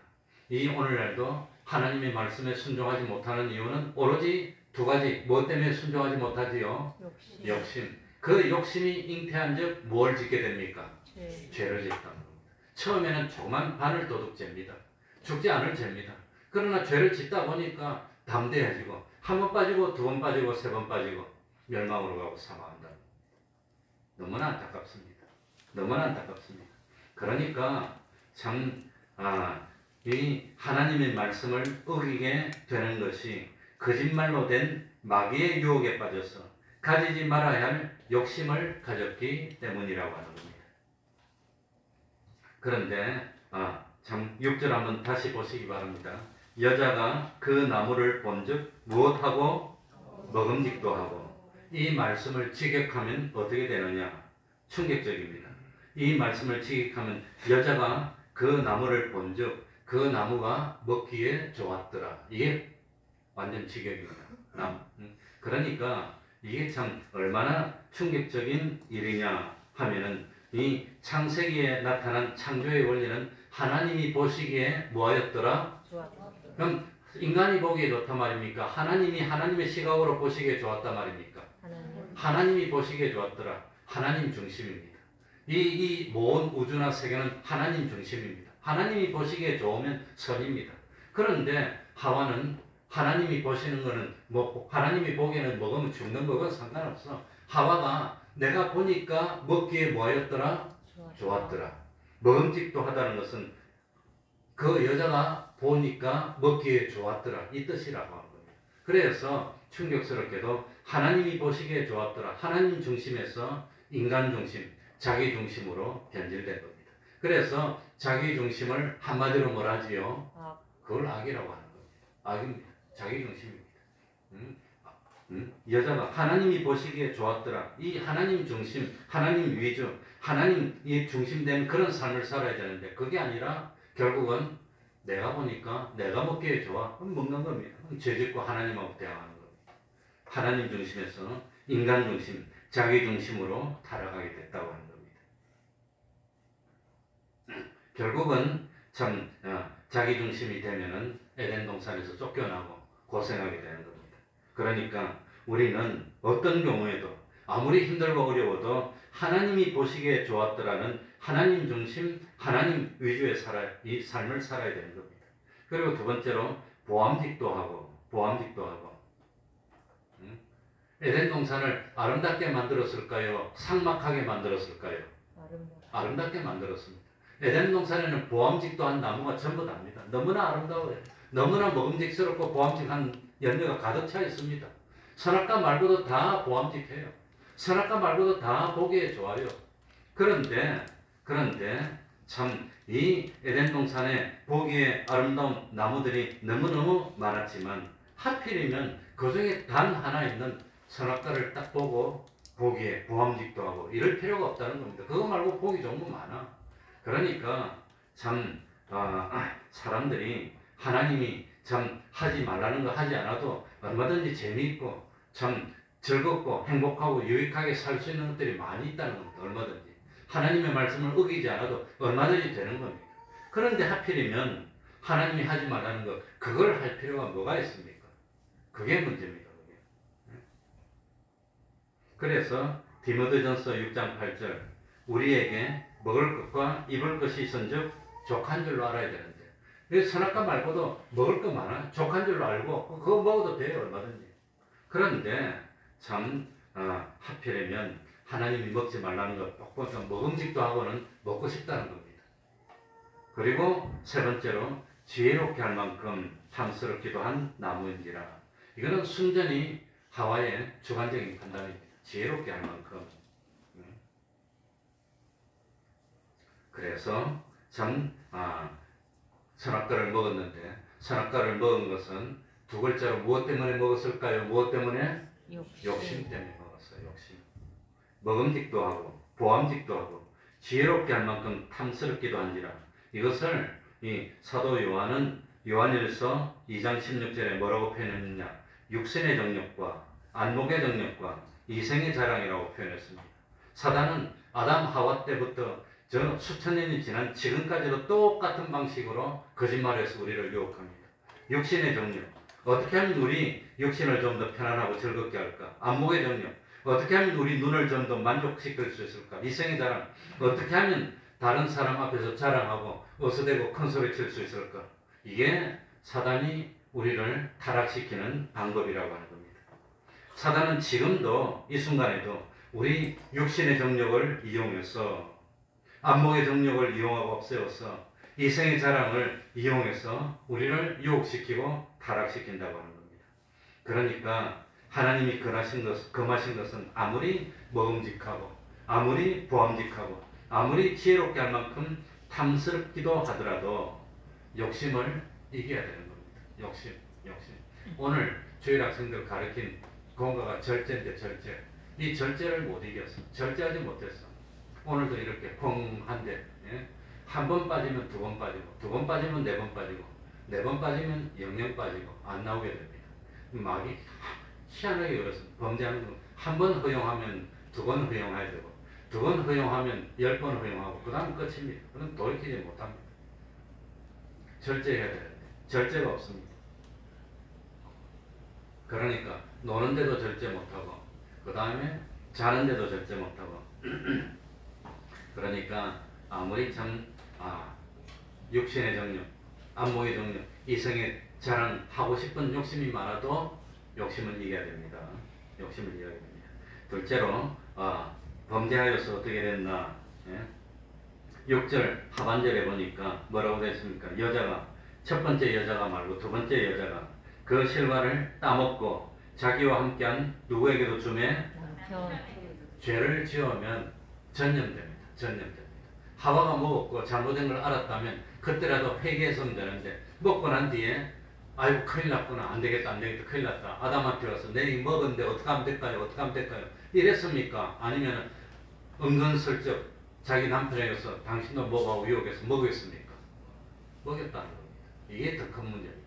이 오늘날도 하나님의 말씀에 순종하지 못하는 이유는 오로지 두 가지. 무엇 때문에 순종하지 못하지요? 욕심. 그 욕심이 잉태한 즉 뭘 짓게 됩니까? 죄를 짓다는 겁니다. 처음에는 조그만 바늘 도둑죄입니다. 죽지 않을 죄입니다. 그러나 죄를 짓다 보니까 담대해지고 한 번 빠지고 두 번 빠지고 세 번 빠지고 멸망으로 가고 사망한다. 너무나 안타깝습니다. 너무나 안타깝습니다. 그러니까 참 이 하나님의 말씀을 어기게 되는 것이 거짓말로 된 마귀의 유혹에 빠져서 가지지 말아야 할 욕심을 가졌기 때문이라고 하는 겁니다. 그런데 참 6절 한번 다시 보시기 바랍니다. 여자가 그 나무를 본즉 무엇하고 먹음직도 하고. 이 말씀을 직역하면 어떻게 되느냐? 충격적입니다. 이 말씀을 직역하면 여자가 그 나무를 본즉 그 나무가 먹기에 좋았더라. 이게 완전 직역입니다. 그러니까 이게 참 얼마나 충격적인 일이냐 하면은 이 창세기에 나타난 창조의 원리는 하나님이 보시기에 뭐하였더라? 그럼 인간이 보기에 좋단 말입니까? 하나님이 하나님의 시각으로 보시기에 좋았단 말입니까? 하나님이 보시기에 좋았더라. 하나님 중심입니다. 이 모든 우주나 세계는 하나님 중심입니다. 하나님이 보시기에 좋으면 선입니다. 그런데 하와는 하나님이 보시는 거는 하나님이 보기에는 먹으면 죽는 거건 상관없어. 하와가 내가 보니까 먹기에 뭐였더라? 좋았더라. 먹음직도 하다는 것은 그 여자가 보니까 먹기에 좋았더라. 이 뜻이라고 하는 겁니다. 그래서 충격스럽게도 하나님이 보시기에 좋았더라. 하나님 중심에서 인간 중심, 자기 중심으로 변질된 겁니다. 그래서 자기 중심을 한마디로 뭐라 하지요? 그걸 악이라고 하는 겁니다. 악입니다. 자기 중심입니다. 여자가 하나님이 보시기에 좋았더라. 이 하나님 중심, 하나님 위주, 하나님이 중심된 그런 삶을 살아야 되는데 그게 아니라 결국은 내가 보니까 내가 먹기에 좋아. 그럼 먹는 겁니다. 죄짓고 하나님하고 대항하는 겁니다. 하나님 중심에서 인간 중심, 자기 중심으로 타락하게 됐다고 하는 겁니다. 결국은 참 자기 중심이 되면은 에덴 동산에서 쫓겨나고 고생하게 되는 겁니다. 그러니까 우리는 어떤 경우에도 아무리 힘들고 어려워도 하나님이 보시기에 좋았더라는 하나님 중심, 하나님 위주의 이 삶을 살아야 되는 겁니다. 그리고 두 번째로 보암직도 하고. 에덴 동산을 아름답게 만들었을까요? 삭막하게 만들었을까요? 아름답게 만들었습니다. 에덴 동산에는 보암직도 한 나무가 전부 답니다. 너무나 아름다워요. 너무나 먹음직스럽고 보암직한 열매가 가득 차 있습니다. 선악과 말고도 다 보암직해요. 선악과 말고도 다 보기에 좋아요. 그런데 참 이 에덴 동산에 보기에 아름다운 나무들이 너무너무 많았지만 하필이면 그 중에 단 하나 있는 선악과를 딱 보고 보기에 보암직도 하고 이럴 필요가 없다는 겁니다. 그거 말고 보기 좋은 거 많아. 그러니까 참 사람들이 하나님이 참 하지 말라는 거 하지 않아도 얼마든지 재미있고 참 즐겁고 행복하고 유익하게 살 수 있는 것들이 많이 있다는 겁니다. 얼마든지. 하나님의 말씀을 어기지 않아도 얼마든지 되는 겁니다. 그런데 하필이면 하나님이 하지 말라는 것, 그걸 할 필요가 뭐가 있습니까? 그게 문제입니다. 그게. 그래서 디모데전서 6장 8절 우리에게 먹을 것과 입을 것이 있은즉 족한 줄로 알아야 되는데 선악과 말고도 먹을 거 많아. 족한 줄로 알고 그거 먹어도 돼요. 얼마든지. 그런데 참 하필이면 하나님이 먹지 말라는 것 보니까 먹음직도 하고는 먹고 싶다는 겁니다. 그리고 세 번째로 지혜롭게 할 만큼 탐스럽기도 한 나무인지라. 이거는 순전히 하와의 주관적인 판단입니다. 지혜롭게 할 만큼. 그래서 참 선악과를 먹었는데 선악과를 먹은 것은 두 글자로 무엇 때문에 먹었을까요? 무엇 때문에? 욕심 때문에 먹었어요. 욕심. 먹음직도 하고 보암직도 하고 지혜롭게 할 만큼 탐스럽기도 한지라. 이것을 이 사도 요한은 요한일서 2장 16절에 뭐라고 표현했느냐? 육신의 정욕과 안목의 정욕과 이생의 자랑이라고 표현했습니다. 사단은 아담 하와 때부터 저 수천 년이 지난 지금까지도 똑같은 방식으로 거짓말해서 우리를 유혹합니다. 육신의 정욕. 어떻게 하면 우리 육신을 좀 더 편안하고 즐겁게 할까? 안목의 정욕. 어떻게 하면 우리 눈을 좀 더 만족시킬 수 있을까? 이생의 자랑. 어떻게 하면 다른 사람 앞에서 자랑하고 어서대고 큰 소리 칠 수 있을까? 이게 사단이 우리를 타락시키는 방법이라고 하는 겁니다. 사단은 지금도 이 순간에도 우리 육신의 정력을 이용해서 안목의 정력을 이용하고 없애어서 이생의 자랑을 이용해서 우리를 유혹시키고 타락시킨다고 하는 겁니다. 그러니까 하나님이 금하신 것은 아무리 먹음직하고 아무리 보암직하고 아무리 지혜롭게 할 만큼 탐스럽기도 하더라도 욕심을 이겨야 되는 겁니다. 욕심. 오늘 주일 학생들 가르친 공과가 절제인데 절제. 이 절제를 못 이겼어. 절제하지 못했어. 오늘도 이렇게 콩한데 한 번 빠지면 두 번 빠지고 두 번 빠지면 네 번 빠지고 네 번 빠지면 영영 빠지고 안 나오게 됩니다. 막이 희한하게 그렇습니다. 범죄하는 거 한 번 허용하면 두 번 허용해야 되고 두 번 허용하면 10번 허용하고 그 다음 끝입니다. 그건 돌이키지 못합니다. 절제해야 되는데 절제가 없습니다. 그러니까 노는데도 절제 못하고 그 다음에 자는데도 절제 못하고 그러니까 아무리 육신의 정력, 안목의 정력, 이성의 자랑하고 싶은 욕심이 많아도 욕심을 이겨야 됩니다. 욕심을 이겨야 됩니다. 둘째로 범죄하여서 어떻게 됐나? 6절 하반절에 보니까 뭐라고 됐습니까? 첫 번째 여자가 말고 두 번째 여자가 그 실과를 따먹고 자기와 함께한 누구에게도 주매 죄를 지으면 전념됩니다. 하와가 먹었고 잘못된 걸 알았다면 그때라도 회개했으면 되는데 먹고 난 뒤에 아이고 큰일 났구나 안되겠다 큰일 났다 아담한테 와서 내 먹었는데 어떻게 하면 될까요 이랬습니까? 아니면 은근슬쩍 자기 남편에게서 당신도 먹어하고 유혹해서 먹였습니까? 먹였다는 겁니다. 이게 더 큰 문제입니다.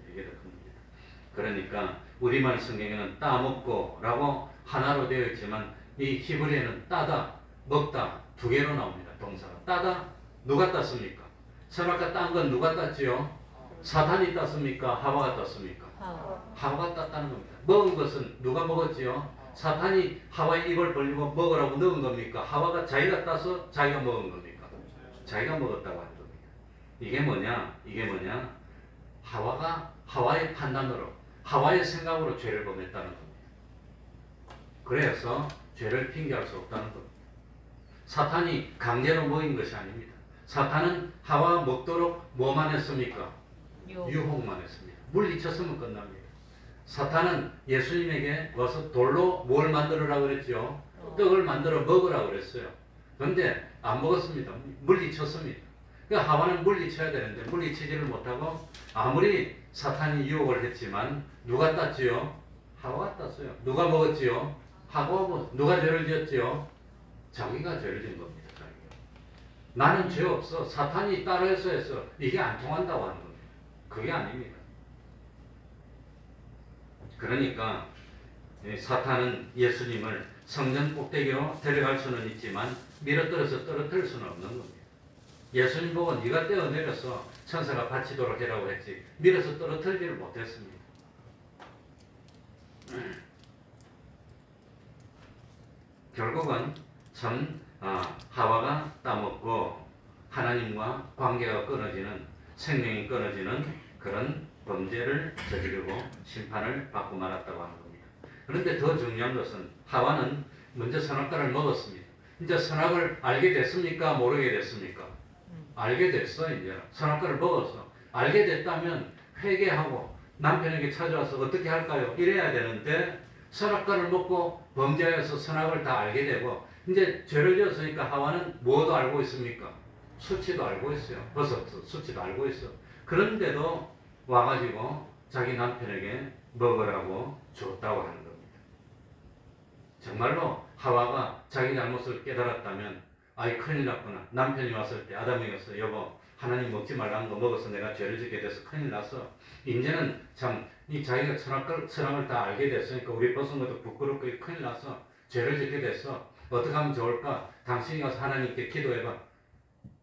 그러니까 우리말 성경에는 따먹고 라고 하나로 되어 있지만 이 히브리어는 따다, 먹다 두 개로 나옵니다. 동사가. 따다 누가 땄습니까? 선악과 딴 건 누가 땄지요? 사탄이 땄습니까? 하와가 땄습니까? 하와가 땄다는 겁니다. 먹은 것은 누가 먹었지요? 사탄이 하와의 입을 벌리고 먹으라고 넣은 겁니까? 하와가 자기가 따서 자기가 먹은 겁니까? 자기가 먹었다고 하는 겁니다. 이게 뭐냐? 하와의 판단으로 하와의 생각으로 죄를 범했다는 겁니다. 그래서 죄를 핑계할 수 없다는 겁니다. 사탄이 강제로 먹인 것이 아닙니다. 사탄은 하와 먹도록 뭐만 했습니까? 유혹만 했습니다. 물리쳤으면 끝납니다. 사탄은 예수님에게 와서 돌로 뭘 만들으라고 그랬죠? 떡을 만들어 먹으라고 그랬어요. 그런데 안 먹었습니다. 물리쳤습니다. 그러니까 하와는 물리쳐야 되는데 물리치지를 못하고 아무리 사탄이 유혹을 했지만 누가 땄지요? 하와가 땄어요. 누가 먹었지요? 하와가 누가 죄를 지었지요? 자기가 죄를 지은 겁니다. 나는 죄 없어. 사탄이 따라해서 했어. 이게 안 통한다고 하는 겁니다. 그게 아닙니다. 그러니까 사탄은 예수님을 성전 꼭대기로 데려갈 수는 있지만 밀어떨어서 떨어뜨릴 수는 없는 겁니다. 예수님 보고 네가 떼어내려서 천사가 바치도록 해라고 했지 밀어서 떨어뜨리지를 못했습니다. 결국은 하와가 따먹고 하나님과 관계가 끊어지는 생명이 끊어지는 그런 범죄를 저지르고 심판을 받고 말았다고 하는 겁니다. 그런데 더 중요한 것은 하와는 먼저 선악과를 먹었습니다. 이제 선악을 알게 됐습니까? 모르게 됐습니까? 알게 됐어. 이제 선악과를 먹었어. 알게 됐다면 회개하고 남편에게 찾아와서 어떻게 할까요? 이래야 되는데 선악과를 먹고 범죄하여서 선악을 다 알게 되고 이제 죄를 지었으니까 하와는 뭐도 알고 있습니까? 수치도 알고 있어요. 수치도 알고 있어. 그런데도 와가지고 자기 남편에게 먹으라고 줬다고 하는 겁니다. 정말로 하와가 자기 잘못을 깨달았다면 아이 큰일 났구나. 남편이 왔을 때 아담이 왔어. 여보 하나님 먹지 말라는 거 먹어서 내가 죄를 짓게 돼서 큰일 났어. 이제는 참 이 자기가 선악을 다 알게 됐으니까 우리 벗은 것도 부끄럽고 큰일 났어. 죄를 짓게 됐어. 어떻게 하면 좋을까? 당신이 가서 하나님께 기도해봐.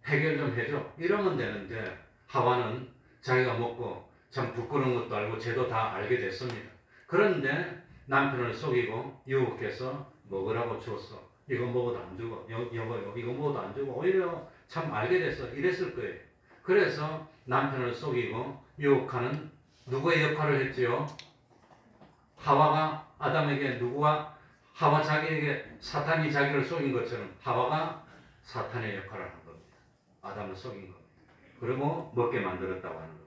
해결 좀 해줘. 이러면 되는데 하와는 자기가 먹고 참 부끄러운 것도 알고 죄도 다 알게 됐습니다. 그런데 남편을 속이고 유혹해서 먹으라고 줬어. 이거 먹어도 안 주고 여보 이거 먹어도 안 주고 오히려 참 알게 됐어. 이랬을 거예요. 그래서 남편을 속이고 유혹하는 누구의 역할을 했지요? 하와가 아담에게 누구와 하와 자기에게 사탄이 자기를 속인 것처럼 하와가 사탄의 역할을 한 겁니다. 아담을 속인 겁니다. 그리고 먹게 만들었다고 하는 겁니다.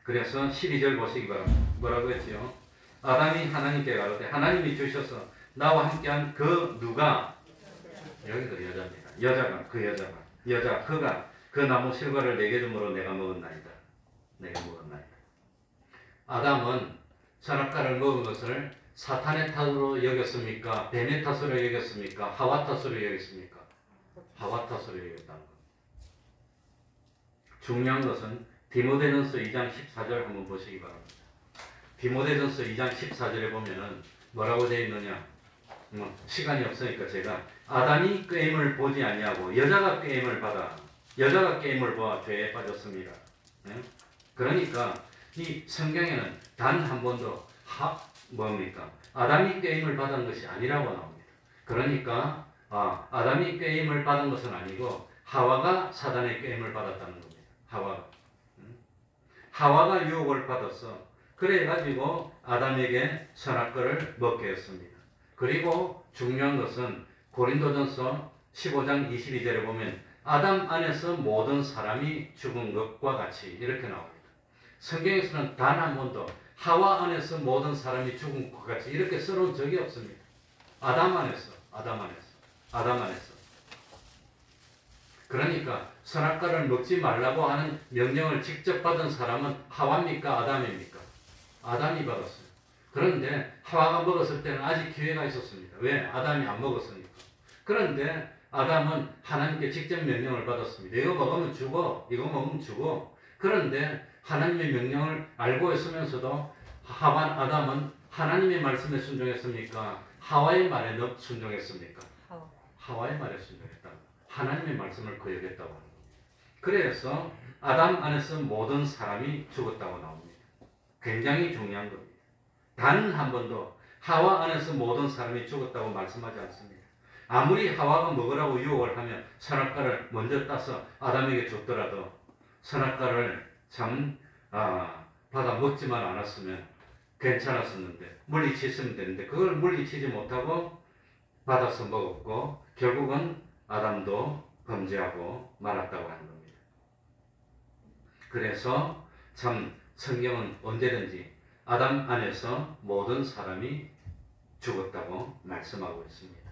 그래서 12절 보시기 바랍니다. 뭐라고 했지요? 아담이 하나님께 가로되 하나님이 주셔서 나와 함께한 그 누가, 여기도 여자입니다. 여자가 그가 그 나무 실과를 내게 줌으로 내가 먹었나이다. 내가 먹었나이다. 아담은 선악과를 먹은 것을 사탄의 탓으로 여겼습니까? 뱀의 탓으로 여겼습니까? 하와 탓으로 여겼습니까? 하와 탓으로 여겼다는 것. 중요한 것은 디모데전서 2장 14절 한번 보시기 바랍니다. 디모데전서 2장 14절에 보면은 뭐라고 되어 있느냐? 시간이 없으니까 제가 아담이 꾀임을 보지 아니하고 여자가 꾀임을 받아 여자가 꾀임을 보아 죄에 빠졌습니다. 그러니까 이 성경에는 단 한 번도 뭡니까? 아담이 꾀임을 받은 것이 아니라고 나옵니다. 그러니까 아담이 꾀임을 받은 것은 아니고 하와가 사단의 꾀임을 받았다는 겁니다. 하와가 유혹을 받았어. 그래가지고 아담에게 선악과를 먹게 했습니다. 그리고 중요한 것은 고린도전서 15장 22절에 보면 아담 안에서 모든 사람이 죽은 것과 같이 이렇게 나옵니다. 성경에서는 단 한 번도 하와 안에서 모든 사람이 죽은 것 같이 이렇게 써놓은 적이 없습니다. 아담 안에서. 그러니까 선악과를 먹지 말라고 하는 명령을 직접 받은 사람은 하와입니까? 아담입니까? 아담이 받았어요. 그런데 하와가 먹었을 때는 아직 기회가 있었습니다. 왜? 아담이 안 먹었으니까. 그런데 아담은 하나님께 직접 명령을 받았습니다. 이거 먹으면 죽어. 이거 먹으면 죽어. 그런데 하나님의 명령을 알고 있으면서도 아담은 하나님의 말씀에 순종했습니까? 하와의 말에 순종했습니까? 하와의 말에 순종했다. 하나님의 말씀을 거역했다고 하는 겁니다. 그래서 아담 안에서 모든 사람이 죽었다고 나옵니다. 굉장히 중요한 겁니다. 단 한 번도 하와 안에서 모든 사람이 죽었다고 말씀하지 않습니다. 아무리 하와가 먹으라고 유혹을 하면 선악과를 먼저 따서 아담에게 줬더라도 선악과를 받아 먹지만 않았으면 괜찮았었는데 물리치시면 되는데 그걸 물리치지 못하고 받아서 먹었고 결국은 아담도 범죄하고 말았다고 하는 겁니다. 그래서 참 성경은 언제든지 아담 안에서 모든 사람이 죽었다고 말씀하고 있습니다.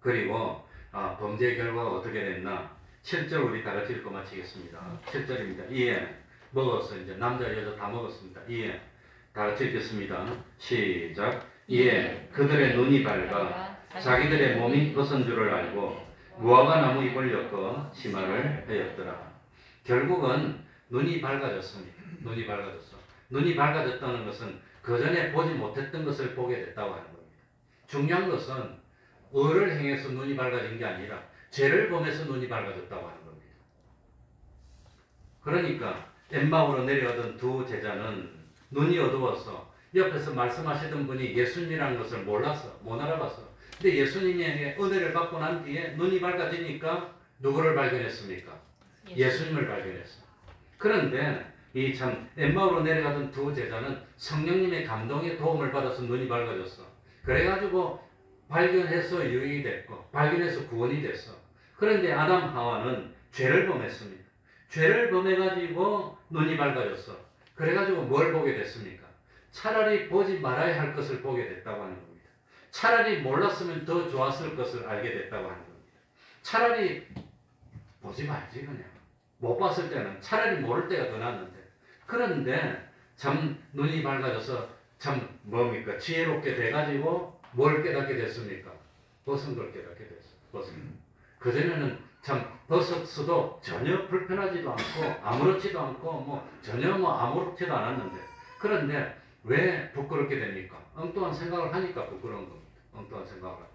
그리고 범죄의 결과가 어떻게 됐나? 7절 우리 다 같이 읽고 마치겠습니다. 7절입니다. 이에 먹어서 이제 남자 여자 다 먹었습니다. 이에 다 같이 읽겠습니다. 시작. 이에 그들의 눈이 밝아 자기들의 몸이 벗은 줄을 알고 무화과 나무 잎을 엮어 치마를 하였더라. 결국은 눈이 밝아졌습니다. 눈이 밝아졌다는 것은 그전에 보지 못했던 것을 보게 됐다고 하는 겁니다. 중요한 것은 의를 행해서 눈이 밝아진 게 아니라 죄를 범해서 눈이 밝아졌다고 하는 겁니다. 그러니까 엠마오로 내려가던 두 제자는 눈이 어두워서 옆에서 말씀하시던 분이 예수님이라는 것을 몰라서 못 알아봤어. 근데 예수님의 은혜를 받고 난 뒤에 눈이 밝아지니까 누구를 발견했습니까? 예수님을 발견했어. 그런데 이 참 엠마오로 내려가던 두 제자는 성령님의 감동의 도움을 받아서 눈이 밝아졌어. 그래가지고 발견해서 유익이 됐고 발견해서 구원이 됐어. 그런데 아담 하와는 죄를 범했습니다. 죄를 범해가지고 눈이 밝아졌어. 그래가지고 뭘 보게 됐습니까? 차라리 보지 말아야 할 것을 보게 됐다고 하는 겁니다. 차라리 몰랐으면 더 좋았을 것을 알게 됐다고 하는 겁니다. 차라리 보지 말지 그냥. 못 봤을 때는 차라리 모를 때가 더 낫는데. 그런데 참 눈이 밝아져서 참 뭡니까? 지혜롭게 돼가지고 뭘 깨닫게 됐습니까? 벗은 걸 깨닫게 됐어. 그전에는 참 벗었어도 전혀 불편하지도 않고 아무렇지도 않고 전혀 아무렇지도 않았는데 그런데 왜 부끄럽게 됩니까? 엉뚱한 생각을 하니까 부끄러운 겁니다. 엉뚱한 생각을 하니까.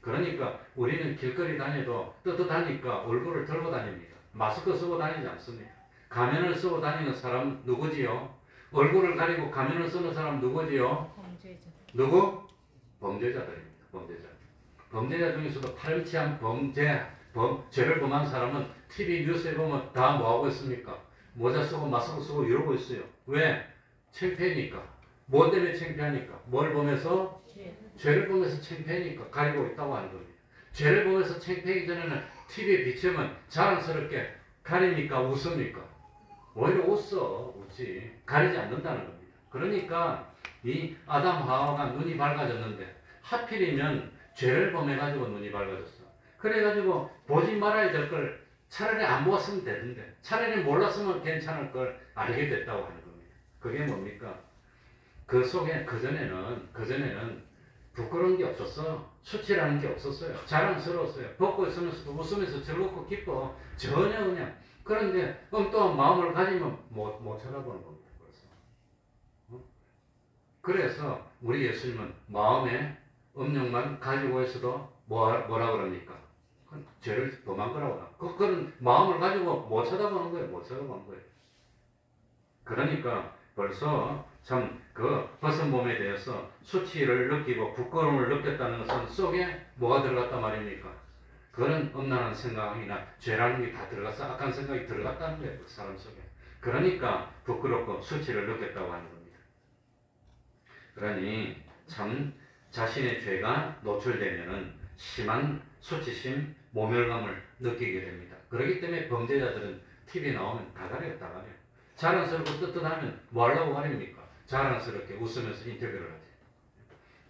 그러니까 우리는 길거리 다녀도 떳떳하니까 얼굴을 들고 다닙니다. 마스크 쓰고 다니지 않습니다. 가면을 쓰고 다니는 사람 누구지요? 얼굴을 가리고 가면을 쓰는 사람 누구지요? 범죄자. 누구? 범죄자들입니다. 범죄자 중에서도 파렴치한 죄를 범한 사람은 TV 뉴스에 보면 다 뭐하고 있습니까? 모자 쓰고 마스크 쓰고 이러고 있어요. 왜? 창피하니까. 뭐 때문에 창피하니까? 뭘 보면서? 죄를 보면서 창피하니까 가리고 있다고 하는 겁니다. 죄를 보면서 창피하기 전에는 TV에 비추면 자랑스럽게 가립니까? 웃습니까? 오히려 웃지. 가리지 않는다는 겁니다. 그러니까 이 아담 하와가 눈이 밝아졌는데 하필이면 죄를 범해가지고 눈이 밝아졌어. 그래가지고 보지 말아야 될 걸 차라리 안 보았으면 되는데, 차라리 몰랐으면 괜찮을 걸 알게 됐다고 하는 겁니다. 그게 뭡니까? 그 속에 그전에는 부끄러운 게 없었어. 수치라는 게 없었어요. 자랑스러웠어요. 벗고 있으면서도 웃으면서 즐겁고 기뻐. 전혀 그냥. 그런데 엉뚱한 마음을 가지면 못 쳐다보는 겁니다. 그래서 우리 예수님은 마음에 음욕만 가지고 있어도 뭐라 그럽니까? 죄를 범한 거라고. 그런 마음을 가지고 못 쳐다보는 거예요. 그러니까 벌써 참 그 벗은 몸에 대해서 수치를 느끼고 부끄러움을 느꼈다는 것은 속에 뭐가 들어갔단 말입니까? 그런 음란한 생각이나 죄라는 게 다 들어갔어. 악한 생각이 들어갔다는 거예요. 그 사람 속에. 그러니까 부끄럽고 수치를 느꼈다고 하는 겁니다. 그러니 참 자신의 죄가 노출되면은 심한 수치심, 모멸감을 느끼게 됩니다. 그렇기 때문에 범죄자들은 TV 나오면 다 가려요. 자랑스럽고 떳떳하면 뭐 하려고 가립니까? 자랑스럽게 웃으면서 인터뷰를 하지.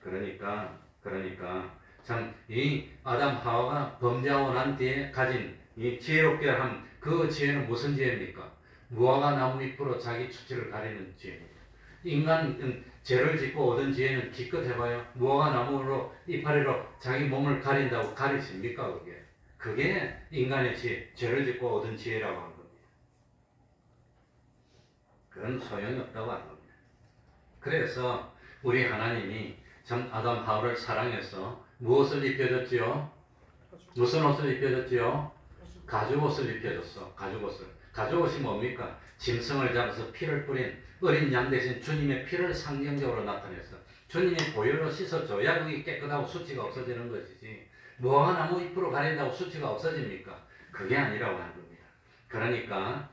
그러니까 참 이 아담 하와가 범죄하고 난 뒤에 가진 이 지혜롭게 한 그 지혜는 무슨 지혜입니까? 무화과 나무 잎으로 자기 수치를 가리는 지혜입니다. 인간 죄를 짓고 얻은 지혜는 기껏 해봐요. 무화과 나무로 이파리로 자기 몸을 가린다고 가리십니까? 그게 인간의 지혜, 죄를 짓고 얻은 지혜라고 하는 겁니다. 그건 소용이 없다고 하는 겁니다. 그래서 우리 하나님이 참 아담 하와를 사랑해서 무엇을 입혀줬지요? 무슨 옷을 입혀줬지요? 가죽옷을 입혀줬어. 가죽옷이 뭡니까? 짐승을 잡아서 피를 뿌린 어린 양 대신 주님의 피를 상징적으로 나타냈어. 주님의 보혈로 씻어줘야 그게 깨끗하고 수치가 없어지는 것이지. 무화과 나무 잎으로 가린다고 수치가 없어집니까? 그게 아니라고 하는 겁니다. 그러니까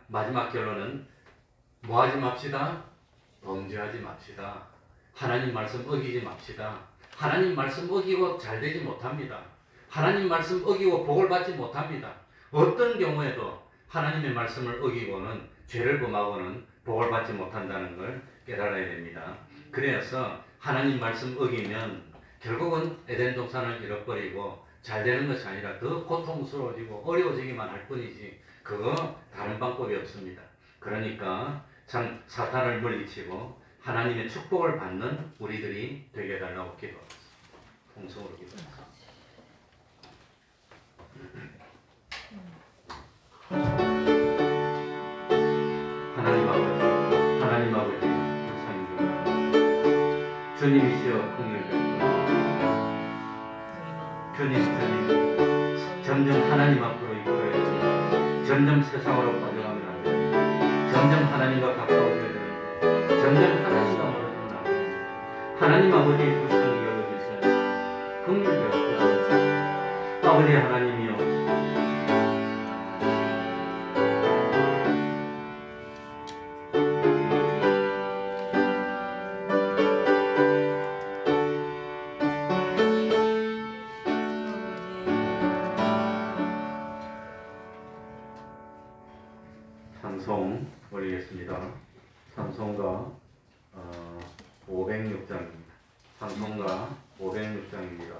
마지막 결론은 뭐 하지 맙시다? 범죄하지 맙시다. 하나님 말씀 어기지 맙시다. 하나님 말씀 어기고 잘 되지 못합니다. 하나님 말씀 어기고 복을 받지 못합니다. 어떤 경우에도 하나님의 말씀을 어기고는 죄를 범하고는 복을 받지 못한다는 걸 깨달아야 됩니다. 그래서 하나님 말씀 어기면 결국은 에덴 동산을 잃어버리고 잘 되는 것이 아니라 더 고통스러워지고 어려워지기만 할 뿐이지 그거 다른 방법이 없습니다. 그러니까 참 사탄을 물리치고 하나님의 축복을 받는 우리들이 되게 해달라고 기도하겠습니다. 통성으로 기도합니다. 하나님 아버지 감사합니다. 주님이시여 긍휼히 주님 점점 하나님 앞으로 이끌어야 점점 세상으로 빠져가면 안 돼. 점점 하나님과 가까워져야 되는데 점점 하나님과 멀어지면 안 돼. 하나님 아버지의 불쌍히 여겨주세요. 긍휼히 여겨주세요. 아버지 하나님이여 찬송 올리겠습니다. 찬송가 506장입니다. 찬송가 506장입니다.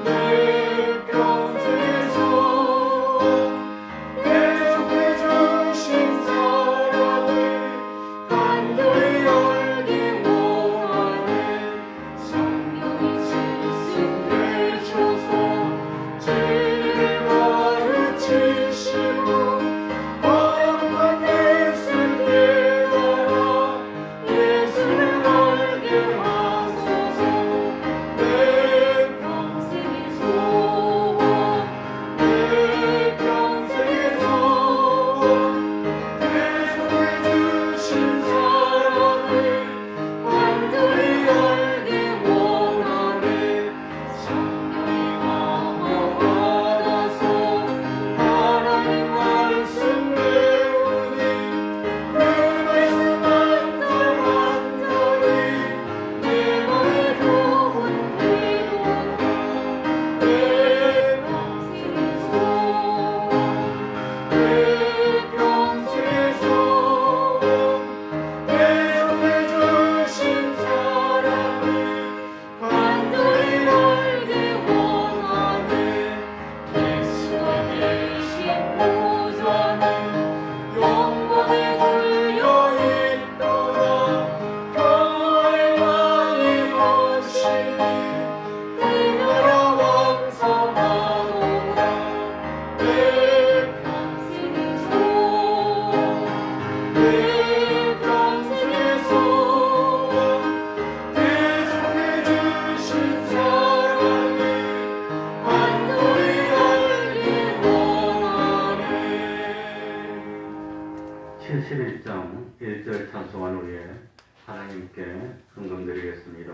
내 1장 1절 찬송한 후에 하나님께 헌금드리겠습니다.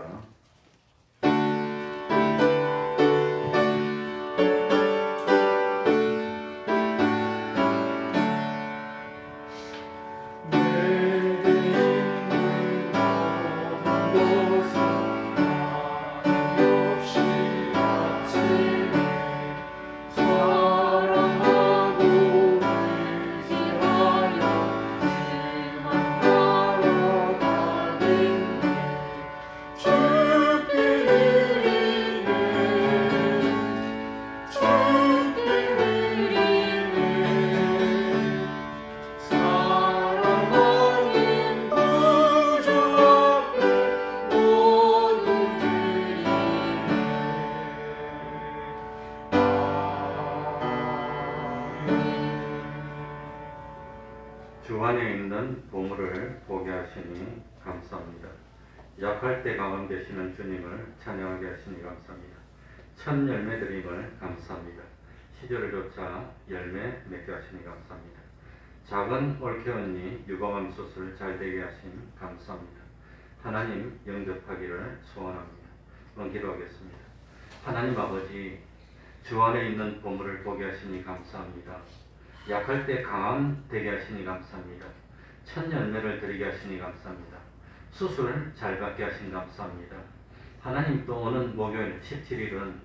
주 안에 있는 보물을 보게 하시니 감사합니다. 약할 때 강함 되시는 주님을 찬양하게 하시니 감사합니다. 첫 열매 드림을 감사합니다. 시절을 쫓아 열매 맺게 하시니 감사합니다. 작은 옳게 언니 유방암 수술 잘 되게 하시니 감사합니다. 하나님 영접하기를 소원합니다. 한번 기도하겠습니다. 하나님 아버지, 주 안에 있는 보물을 보게 하시니 감사합니다. 약할 때 강함 되게 하시니 감사합니다. 첫 열매를 드리게 하시니 감사합니다. 수술 잘 받게 하시니 감사합니다. 하나님 또 오는 목요일 17일은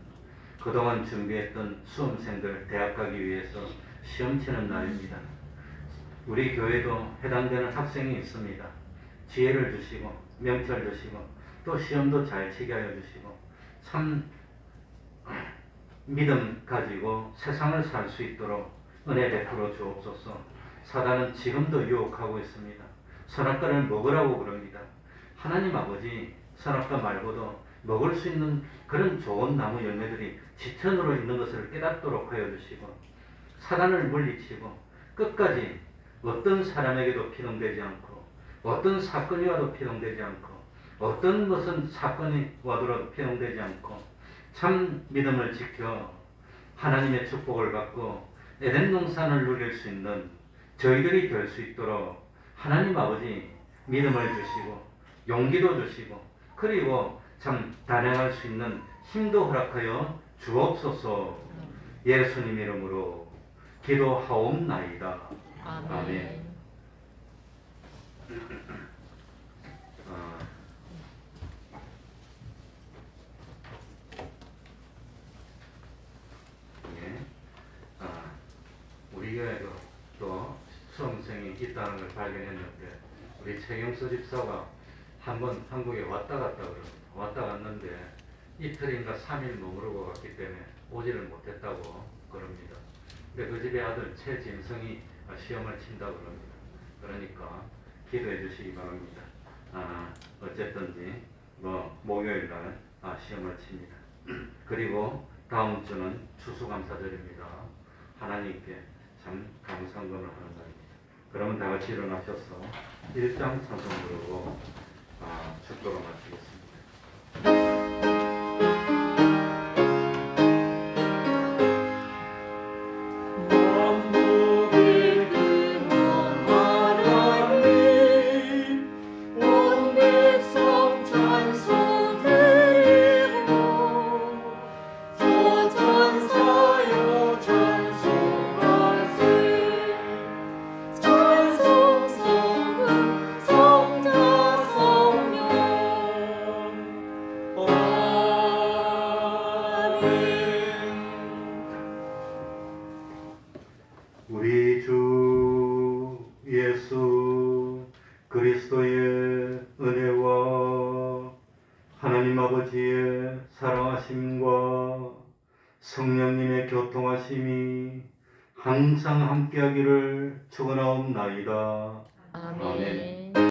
그동안 준비했던 수험생들 대학 가기 위해서 시험 치는 날입니다. 우리 교회도 해당되는 학생이 있습니다. 지혜를 주시고 명철 주시고 또 시험도 잘 치게 하여 주시고 참 믿음 가지고 세상을 살 수 있도록 은혜 베풀어 주옵소서. 사단은 지금도 유혹하고 있습니다. 선악과를 먹으라고 그럽니다. 하나님 아버지, 선악과 말고도 먹을 수 있는 그런 좋은 나무 열매들이 지천으로 있는 것을 깨닫도록 하여 주시고 사단을 물리치고 끝까지 어떤 사람에게도 피동되지 않고 어떤 사건이 와도 피동되지 않고 어떤 무슨 사건이 와도 피동되지 않고 참 믿음을 지켜 하나님의 축복을 받고 에덴 동산을 누릴 수 있는 저희들이 될 수 있도록 하나님 아버지 믿음을 주시고 용기도 주시고 그리고 참 단행할 수 있는 힘도 허락하여 주옵소서. 예수님 이름으로 기도하옵나이다. 아멘. 우리 교회도 또 수험생이 있다는 걸 발견했는데 우리 최경수 집사가 한번 한국에 왔다 갔다 그럽니다. 왔다 갔는데 이틀인가 3일 머무르고 갔기 때문에 오지를 못했다고 그럽니다. 근데 그 집의 아들 최진성이 시험을 친다고 그럽니다. 그러니까 기도해 주시기 바랍니다. 어쨌든지 목요일날 시험을 칩니다. 그리고 다음 주는 추수감사절입니다. 하나님께 참 감사금을 하는 날입니다. 그러면 다 같이 일어나셔서 1장 찬송 부르고 축도로 마치겠습니다. 우리 주 예수 그리스도의 은혜와 하나님 아버지의 사랑하심과 성령님의 교통하심이 항상 함께하기를 축원하옵나이다. 아멘.